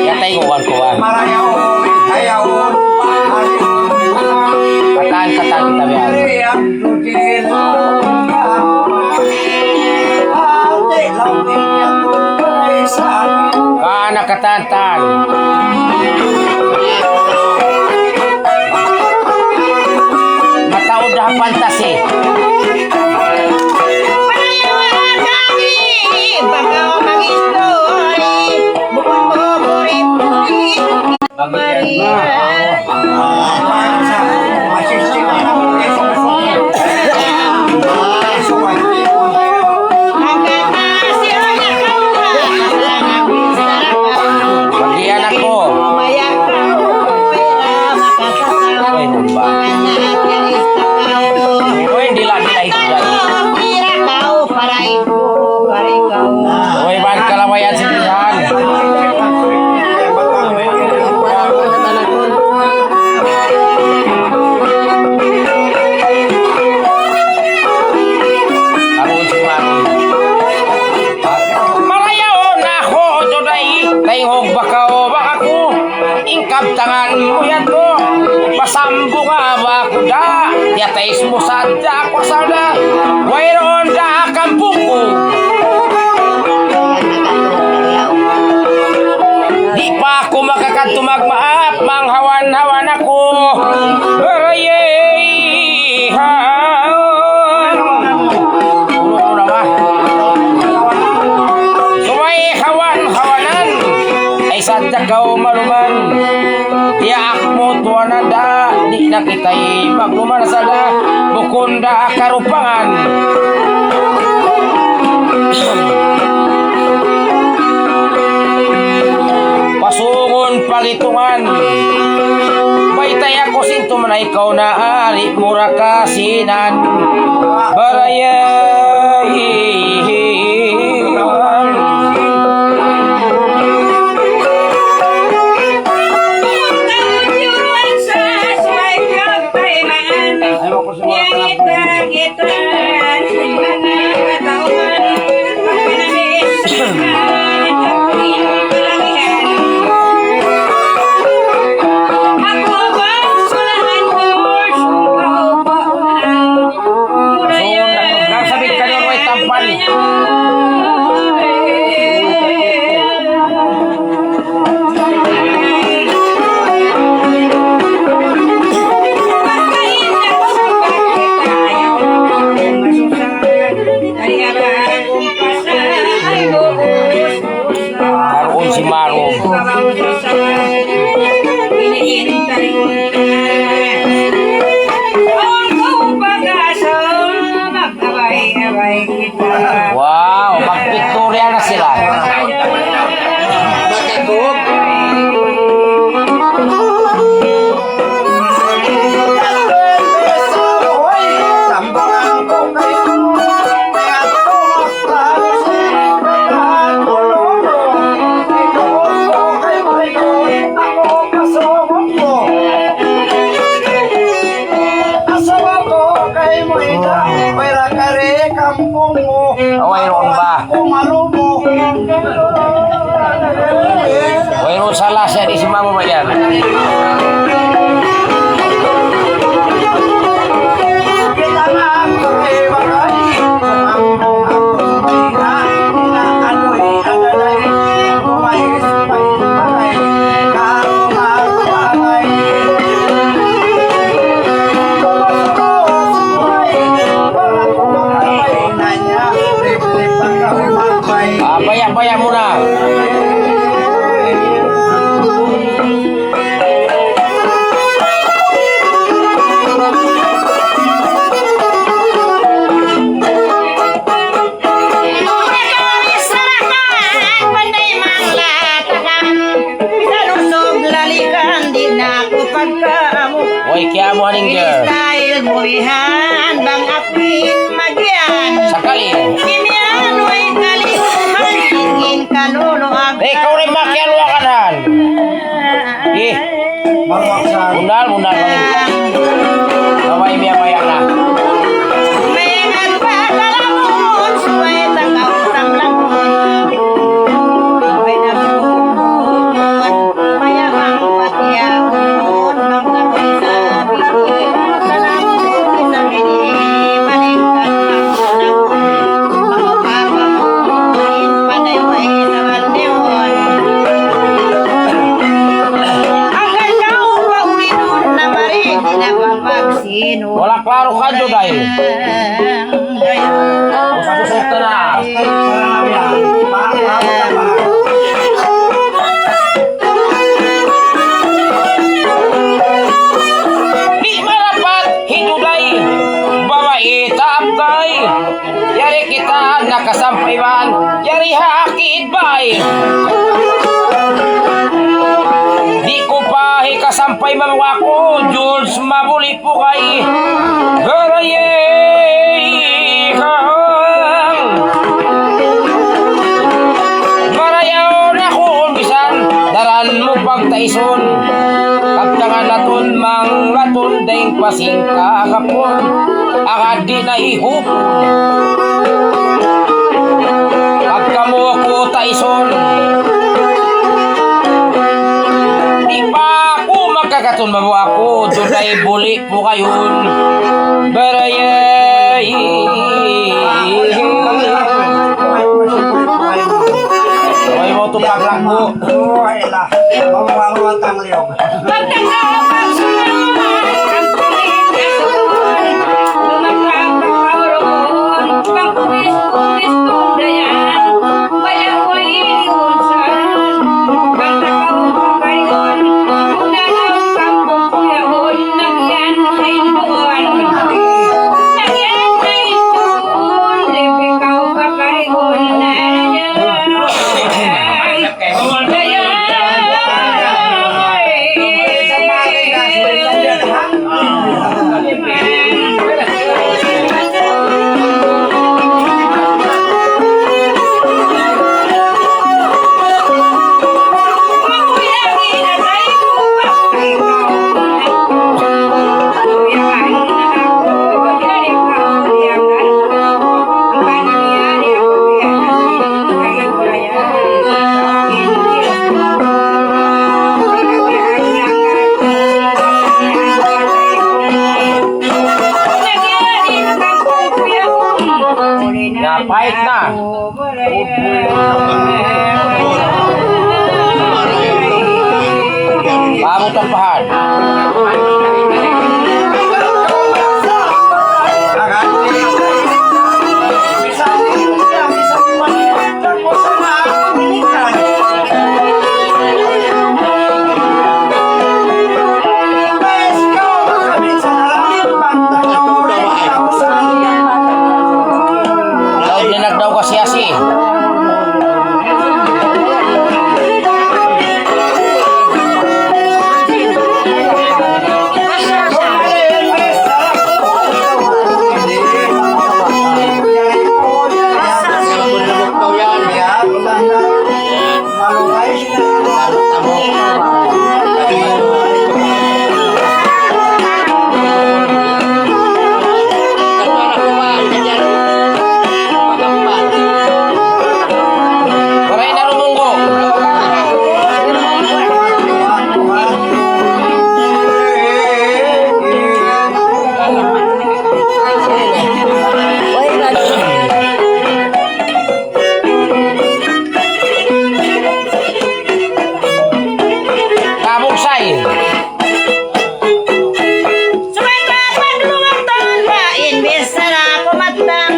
Yatay kuwan. Marayaw, ayaw, Katan kita biar. Kana katantan. Mata udah fantasi. Bagian aku. Woi nambah. Woi dila itu guys. Woi ban kalawayan sendirian. Karun suman. Malayaw na ako joday. Tayong bakaw bakaku. Ingkap tangan mo yan ko. Pasambu nga ba kuda. Yatays mo sadya ko sada. Wayroon da kampung ko. Di pa ako makakatumag maap, manghawan-hawan ako. Ulo na ba? Sumay hawan-hawanan, ay sadya kao maruman. Tiyak mo tuwanada, di na kita'y maglumarsada, bukunda karupangan. Pasungon pagitungan Baytay ako sinto man ikaw na ari mura kasinan Barayay Nagsabit ka nyo tampan magkaamo. Oy, kaya mo haning girl. Style buhihan, bang akwin magyan. Sakali. Kimian, way kaliuhan, ingin kaluluag. Ikaw rin makialwa ka nan. Eh, Marwaksan. munal haning. Kamay miya maya na. Mengat padalamon, suway tanggaw samlangon. Suway na buhon, mayabang patiahon, bang karoy sabi. Salamun isang ini, paningkat pangkunakon. Mga papamunin, padayway sa bandeon. Ang ganyaw paulinon na marin, napapagsino. Wala klaro ka dyan dahil. Usap-usap ka na. Di marapat hinuday. Babae taapday. Yari kita nakasampay man. Yari hakit bay. Di ko pa hikasampay mga ko. Jules mabuli po kay. Marayaw na ko umbisan. Daran mo pagtaison. Kaptangan naton mang laton ding pasing kakapon. Agad di na ihop. Pagkamu ko taison. Di pa ako magkakaton mabu ako. Dunay buli po kayon. Barayay. Ay mo to paglago. Ay lah, mawawatang liyog. Pahit na. Pabot ang pahad. Daw nilag daw kasi asi. Paray na rumunggo. Oy, Kabugsay. Sumenta pagluwag taon ba inbisa na kumatang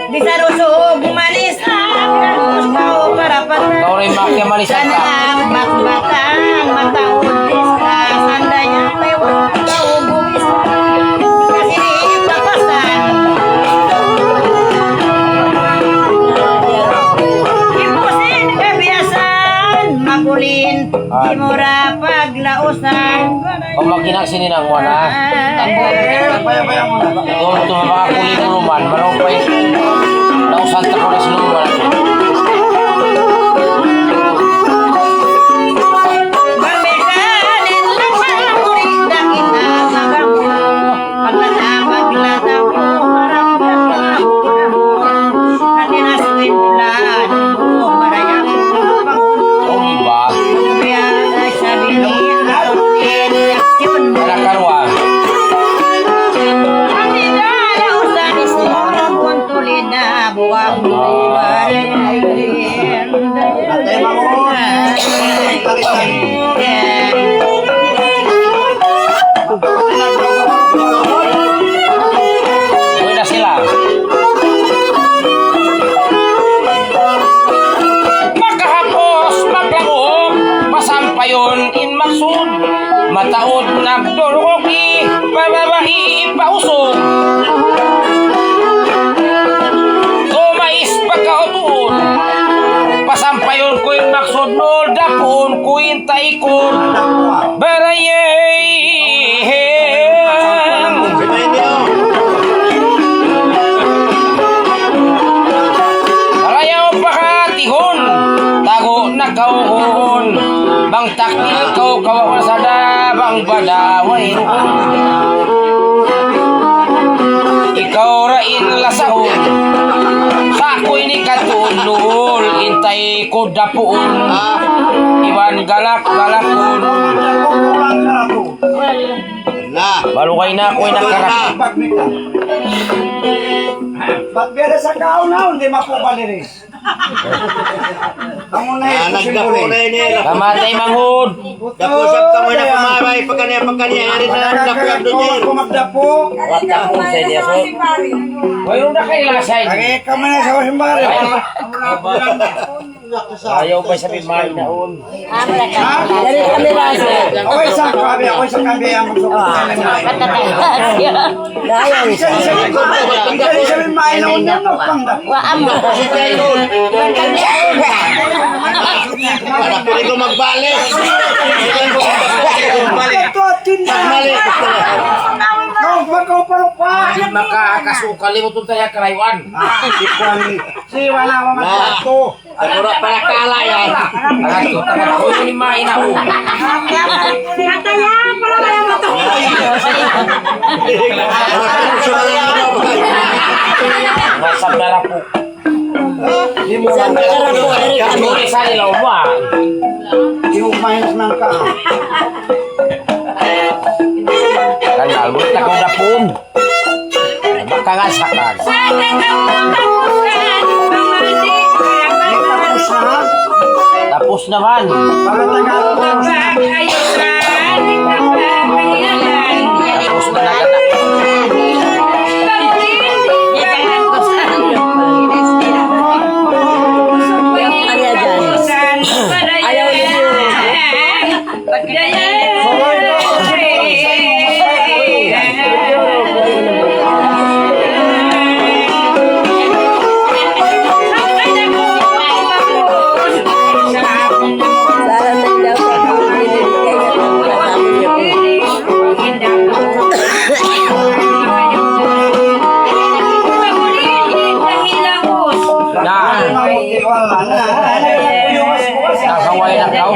bisa rusog manis ang kau para patang Daw rin makiamalisan ka. kanang matbatang mataon dista sandanya lewat kau bubis kasi papasan ipusin kebiasaan makulin di mura paglausan Pamaginak sininang mo na. Paya-paya mo na. Doon ito mga kuling naman. Malupay. Nausan ta ko na sinuman. Pamisanin lang sa murid ang inamaga mo. Paglatabag lataw mo, maramdaman mo na mo. Kaninasuin bulan mo, marayang mo pangulo. O diba? Kaya sabi niya, atutin aksyon mo. Nakakarwa. Ang nilala usanis mo, nagkon puli na buwag mo. Atay mo. Uwi na sila. Makahapos, maglangob, masampayon, in maksud. Mataod, nagdoroki, pababai, pausog. Tumais pagkautuon. Pasampayon ko yung maksud nol, dapon ko yung taikon. Barayay. Pinayin niyo. Arayaw pakatihon, tago na kauhon. Bang takil kau kawawan sada, bang badaway roon. Ikaw rain lasahon, sa ako'y ni katulol, intay ko dapuon. Iwan galak-galakon. Kulang ka ako. Na. Balukay na ako'y nakarak. Pagmita. Ba't biyara sa kaon-naon, di mapupaliris. Kamu na ito Nagdapo na yun. Kamatay manghud. Dapusap ka mo na pumabay. Pagkanya. Yari na nagdapo yung doon. Kumagdapo. Wata po sa niya so. Mayroon na kayo lasay. Kaya kami na sa wasimbari. Ayaw pa sa pimay na on. Dari kami rasa. Ako isang kabi ang magsukutan ng mga. Gaya ni sa. Isa rin mainon niya mo pang Wa amo. Para pwede ko magbalik. Ito, tinda. Magbalik. Kau pa. Maka kasukali mo itong tayo karayuan. Si wala mo magdapo. Pura pala kala yan. Tagato, tagato. Huwag ni Mai na o. Masam na rapo. Sa pagkara po dari kami. Muli sa nilaw mo ah. Di mo mahinas ng ka. Kanal mo, takaw na po. Baka nga sakan. Tapos naman. Para Tagalog mo. Tapos na nagan. Kanya dyan. Ayaw Wala na. Nakaway na daw.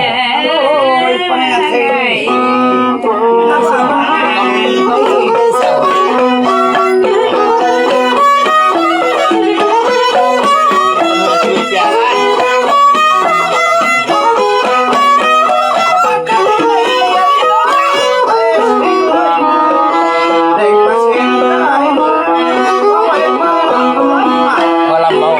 Walang mau.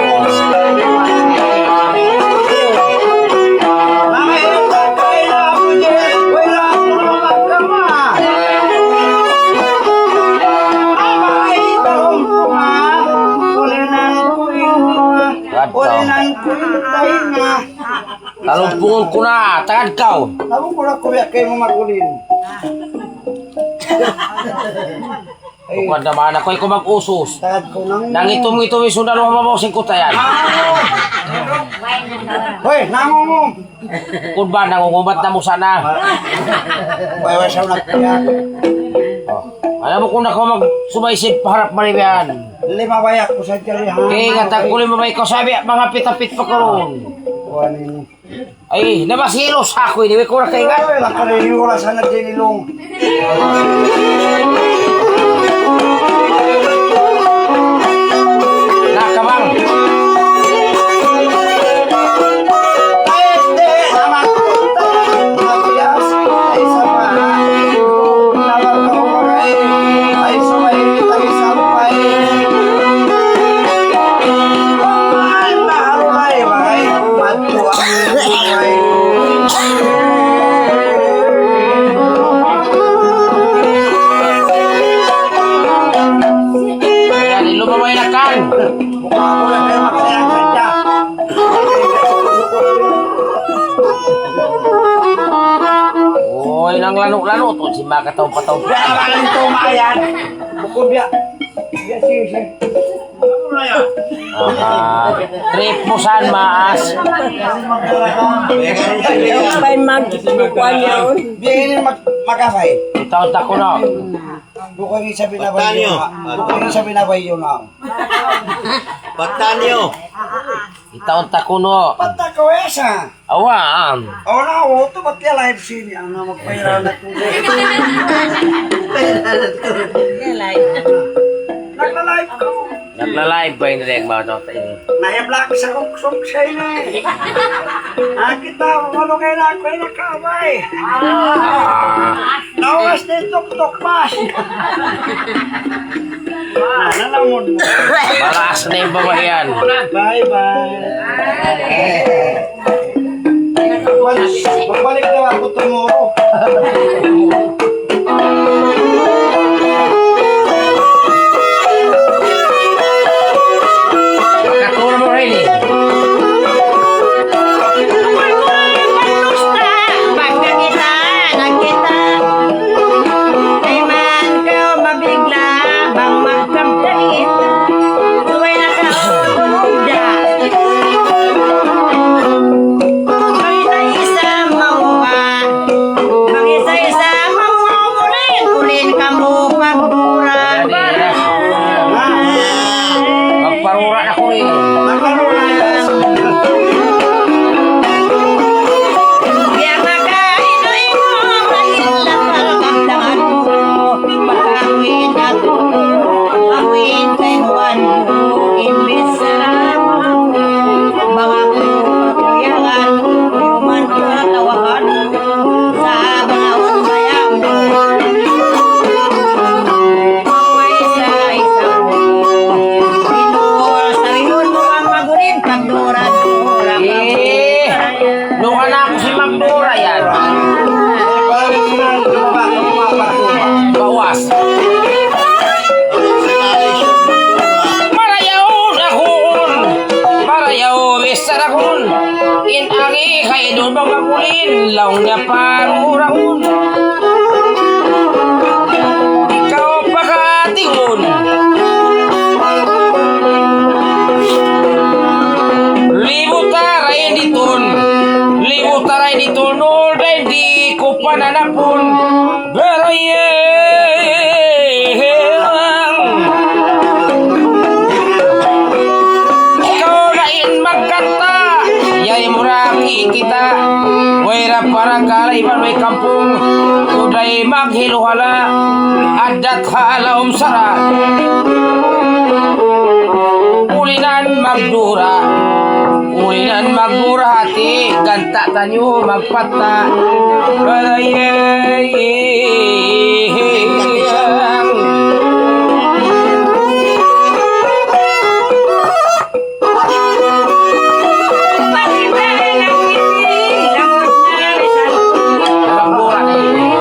Talumpungon ko na, tagad kau. Ako ko na kuya kayo mo magulin. Tukad naman ako ko mag-usos. Tagad ko nang... Nang itum-itum yung sundalo mamausing ko tayan. Hoy, nango mo! Kung ba nangungumat na mo sana. Bawa sa nakya. Alam mo kung ako magsumaisip paharap maribihan. 5 bayak ko sa tiyalihan. Kaya nga tagkulay mo may kasabi mga pitapit pa karon. Kuhanin. Ay, nabasilos ako ini. Ko ra kay nga. Ay, nakarayura sa nagdinilong. Nakabang. Kaya lumamay na kan. Oy, nang lano-lano to si makataw pataw. Biya ito maayan. Buko biya. Biya si. Trip mo saan maas? May magkukuhan yun. Biya ini magkafay. Itaw ta ko no. Buko ni sabi na ba yun? Buko ni sabi na ba yun na? Patanyo. Itaw ta ko no. Pata ko esa. Awam. Oh na, oh to ba't yung live sini? Ano magpahiraw na ito? Nagla-live ko. Nagla-live ba yung direct mga nota ini? Nahibla ko sa kuksok siya na eh. Kita, ano kayo na ako yung nakabay. Nawas na yung tok-tok pas. Nalamon mo. Malakas na yung babayan. Bye-bye. Magbalik na ako tomorrow. Katulad mo rin eh. Magparura na ko rin. Naglaro na yan. Luha na ako si Magdura yan. Bawas. Marayaon akon. Marayaw besar akon. Inangi kay doon bang magulin. Laong na parurahon. Ikaw pakatingon. Libutaray diton. Libutaray diton. Nolday di ko pananapon. Berayang. Ikaw na in magkanta. Yay murang ikita. Waira para kalay may kampung. Tuday maghiluhala. Adat halaom sara. Ulinan magdura. Ulinan magdura hati. Ganta tanyo magpata. Barayang. Magdura na yun.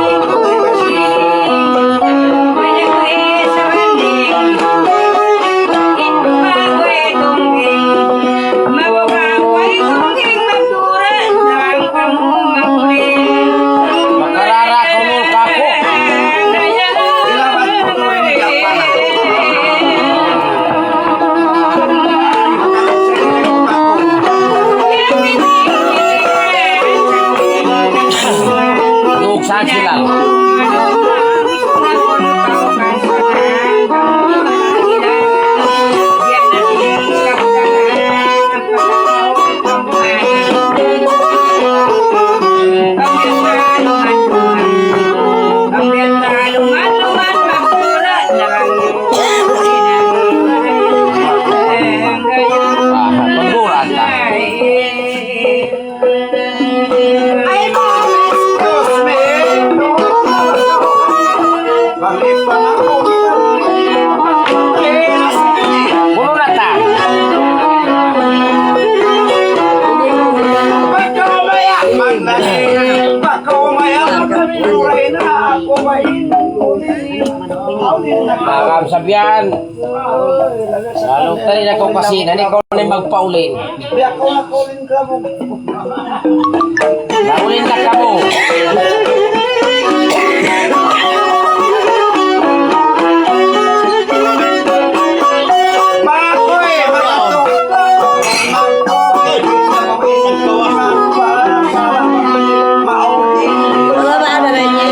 Makarara ko mo kako. Pagburan ta. Excuse me. Bakit pa nga ako? Puno na ta. Pagkamaya, maglahin. Pagkamaya, maglahin na ako may Makam sabihan. Salong tali na kong kasinan, ikaw na yung magpaulin. Di ako nakulin ka mo. Paulin na ka mo. Makoy, makato. Mga bata na niya.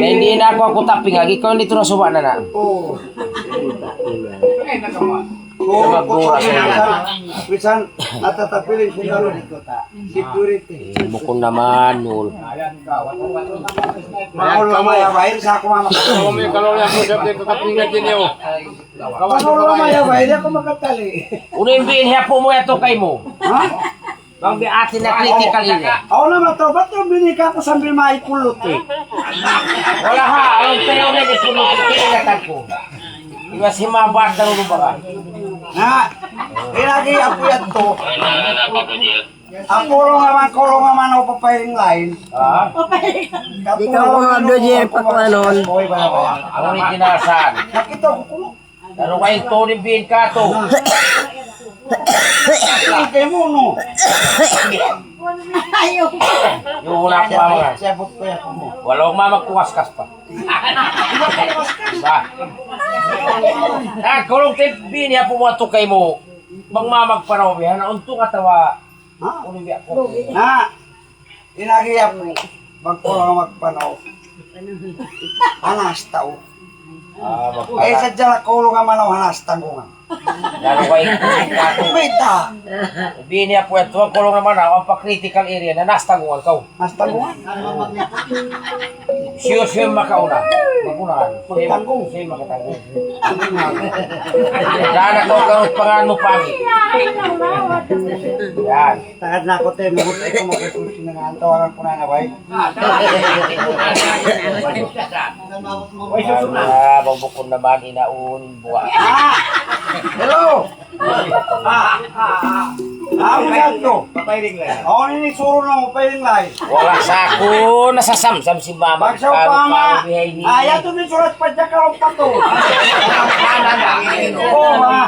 Na hindi na ako taping, ikaw dito na suba na na. Bisan natatapilin sila dito ta. Security. Bukong naman, nul. Maul lamay bayar sa ako mama. Kalau yang aku siap kakapingan din yo. Maul lamay bayar ako makatali. Uno yung binhiyapo mo ito kay mo. Ha? Ang atin na critical ini. Ako na matobat yung binika ko sambil maikulot eh. Wala ha, alam tayo na di puno kinatan ko. Iwas himabat na rin ba? Na, ilagi ako yan to. Ang kulong naman ako papiring line. Ha? Di ka ko mga dojer pa ko anon. Ano ni kinasan? Nakita ko kulong. Ano kayong Tony Bean ka to? Kaya mo no. Yung wala ko mga. Sabot ko yan mo. Walang mamagkuwaskas pa. Ba? Ah, kulong Bean ya pumato kay mo. Magmamagpanaw biya na untung atawa. Ha? Ulo biya ko. Na, ilagi ako. Magkulong magpanaw. Hanas tao. Ah, Ay sadya kulong nga manaw hanas tangungan. lalo kayong kato. Bita. Bini ya po ito, kulong naman ako, ang pa-critical area na nastagungan ka. Hanas tangungan. Siyo makauna. Magunahan. Pagtanggung. Siyo makatanggung. Dana ko karot pangano pangit. Yan. Takad na ako tayo. Magutay ko magkasusin na nga. Tawagan ko na na bay. Ah, magbukon naman, inaun, buwa. Hello! Ako yan to. Ako nini suro na mo papiring line. Wala sa ako, nasasamsam si mama. Bagsaw pa ma. Ayaw to din surat pa dyan ka pa to. Oo ha.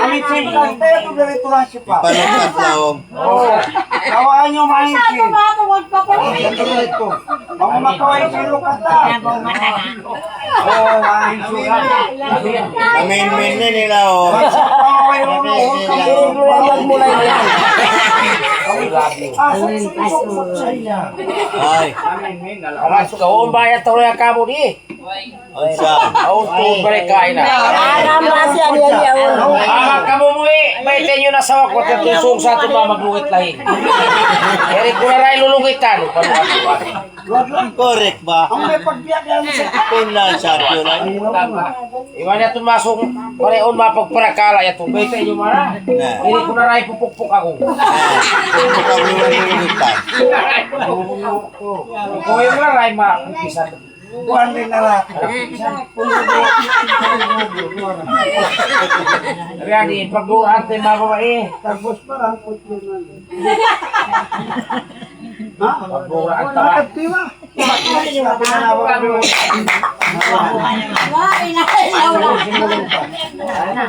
Amin sim ka. Tayo to ganito lang si pa. Palukat lao. Oo. Kawaan nyo maingkin. Ganito ganito. Mamakaway silo ka ta. Oo, maingkin. Amin nila oh. Pangaway mo mo. Ay, Alas ka, ang bayat taro yung kamo di. unsa? Aun to balik kain na. Alam na siya niya niya. Ah, kamu mo eh, may tenyo na sa wakot at tusong sa ating mga maglungit lahin. Kaya ko na rin lulungitan. Correct ba? Ang may pagbiyak yan sa Kunan sa tulan. Iwan niya itong masong pareon mapagparakala ito. May tenyo mara. Hindi ko na rin pupukpuk ako. Bukan lulugitan. Kung yung na rin mapisan. buwan din na lang. Kaya di, pag-uwan tayo mga babae. Tapos parang putlo na. Ha? Pag-uwan tayo. Bakit di ba?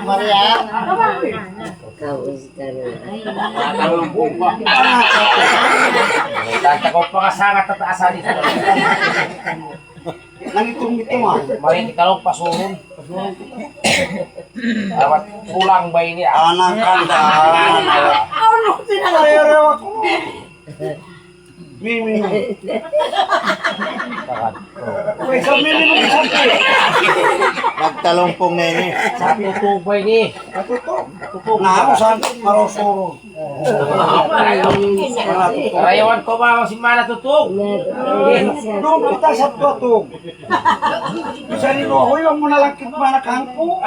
Maria. Kamusta na? Matanong po ba? Tanta ko pa kasangat at asa dito. Nangitong-itong ah. Maring itanong pasurun. Dapat pulang ba ini? Anak kanda. Ayaw ako. Mimi. Uy, sa mimi mo sabi. Nagtalumpong na ini. Sa tutog ba ini? Katutok. Nga ako saan marosoro. Karayawan ko ba si Mana tutog? Doon kita sa patog. Bisa nilo ako yung munalangkit ba na kangko?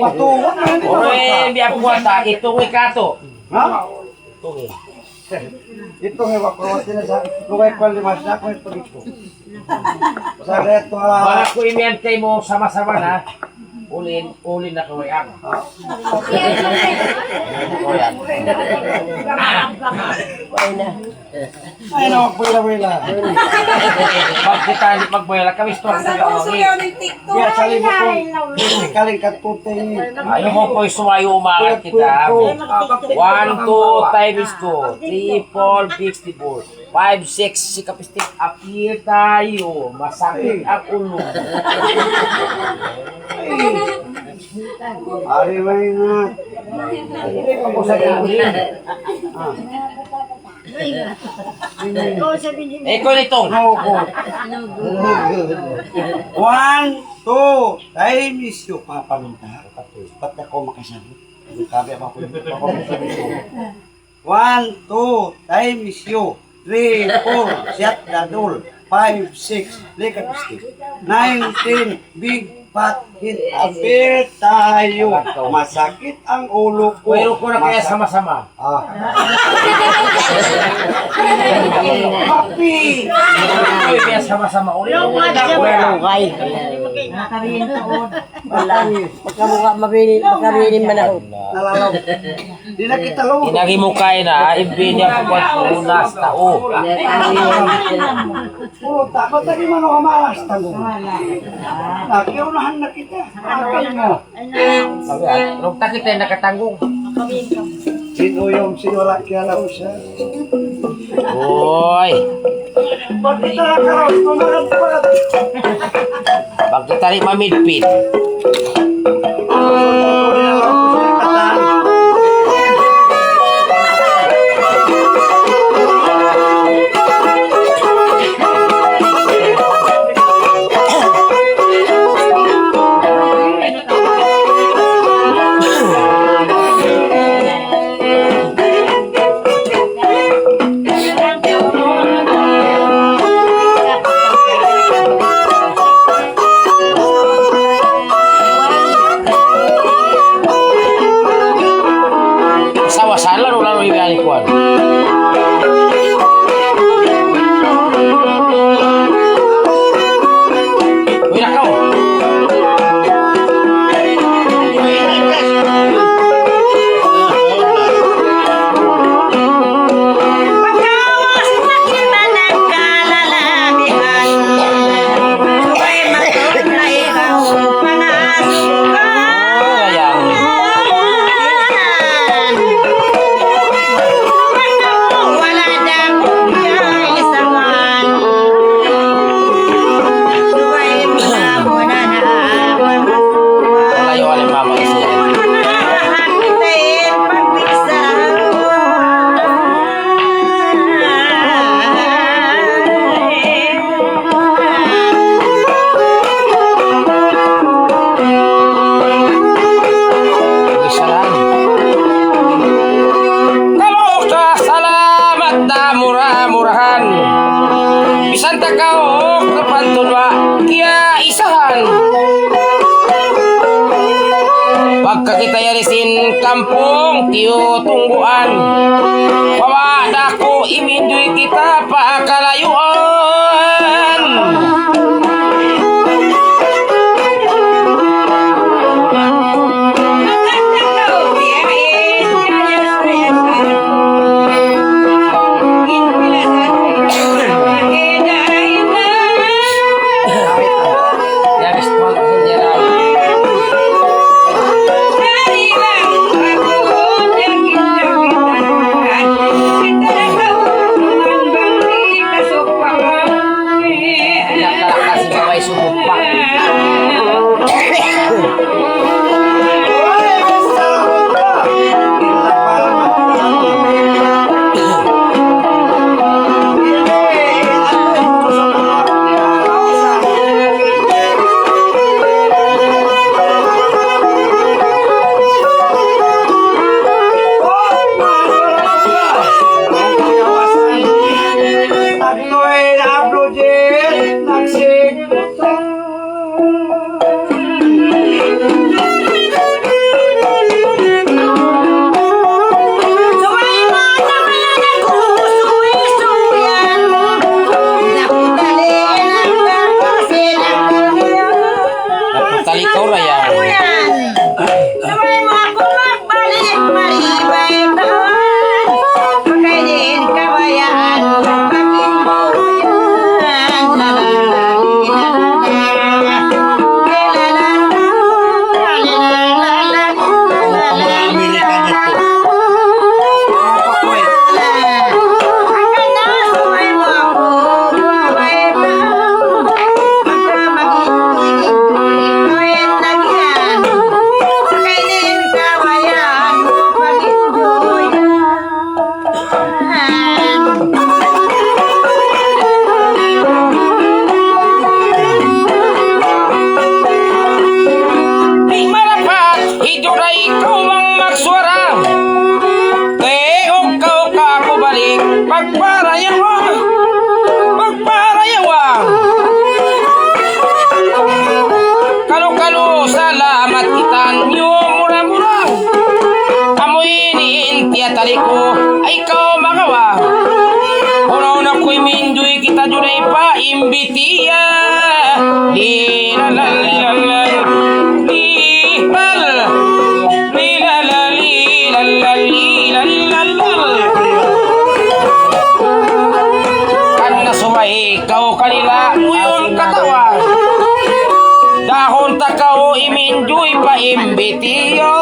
Patuwan na hindi Oye, biya puwata, itong ikato. Ha? Itong Ito nga wakawati na sa lugar ko limas na ako ito dito. Sa reto Bala ko imente mo sama-sama na. Ulin na kaway ako. ay na magbuela-buela. Pag kita hindi magbuela, kami ito ang tagawagin. Kaya sa libo ko, kaling katutay ni. Ayaw ko po sumayo umakat kita. 1, 2 times 2, 3, 4, 54, 5, 6, sikapistik, apir tayo. Masakit ang ulo. Ari may nga. Ako sa tingin. Eko nitong. No ko. 1, 2, times yung papaminta. Ba't ako makasagot? Sabi ako yung papaminta. 1, 2, times you. 3, 4, siyat dadol. 5, 6, likapistik. 9, 10, big fat hit. Apir tayo. Masakit ang ulo ko. Pero ko na kaya sama-sama. Ah. Happy! Ay, kaya sama-sama ulit. Malungkay. Wala. Magkabilin man ako. Nalalaw. Di na kita lo. Inagi mo kayo na, ibig niya po unas tao. Puta, ba't di man ako malas tango? Nakiunahan na kita. Akay mo. Sabi, nung takit tayo nakatanggong. Sino yung sinura kaya lang siya? Uy, Ba't kita nakaraos? Pumarat-parat. pag kita rin mamidpid. Sawasan lang ulang ibigay ko. Uy, nakaw. Pagkawas makita ng kalalabihan, sabay matod na ikaw panasukan. Ayan. Wala na kong isangan, sabay mo na naman. Wala yung aling mama kasi. Hantayin Isa lang. Kalau ka salamat na murah-murahan. Bisan takaw kapantunwa kaya isahan. Pagka kita yarisin kampung tiyo tungguan. Pawada ko imindoy kita pa kalayuan. Yabis ko ang sendiri. paimbitiya. Li la la li la la li la la li la la li la la li la la la. Kan nasumay ikaw kanila muyon katawan. Dahon takao iminjoy paimbitiyo.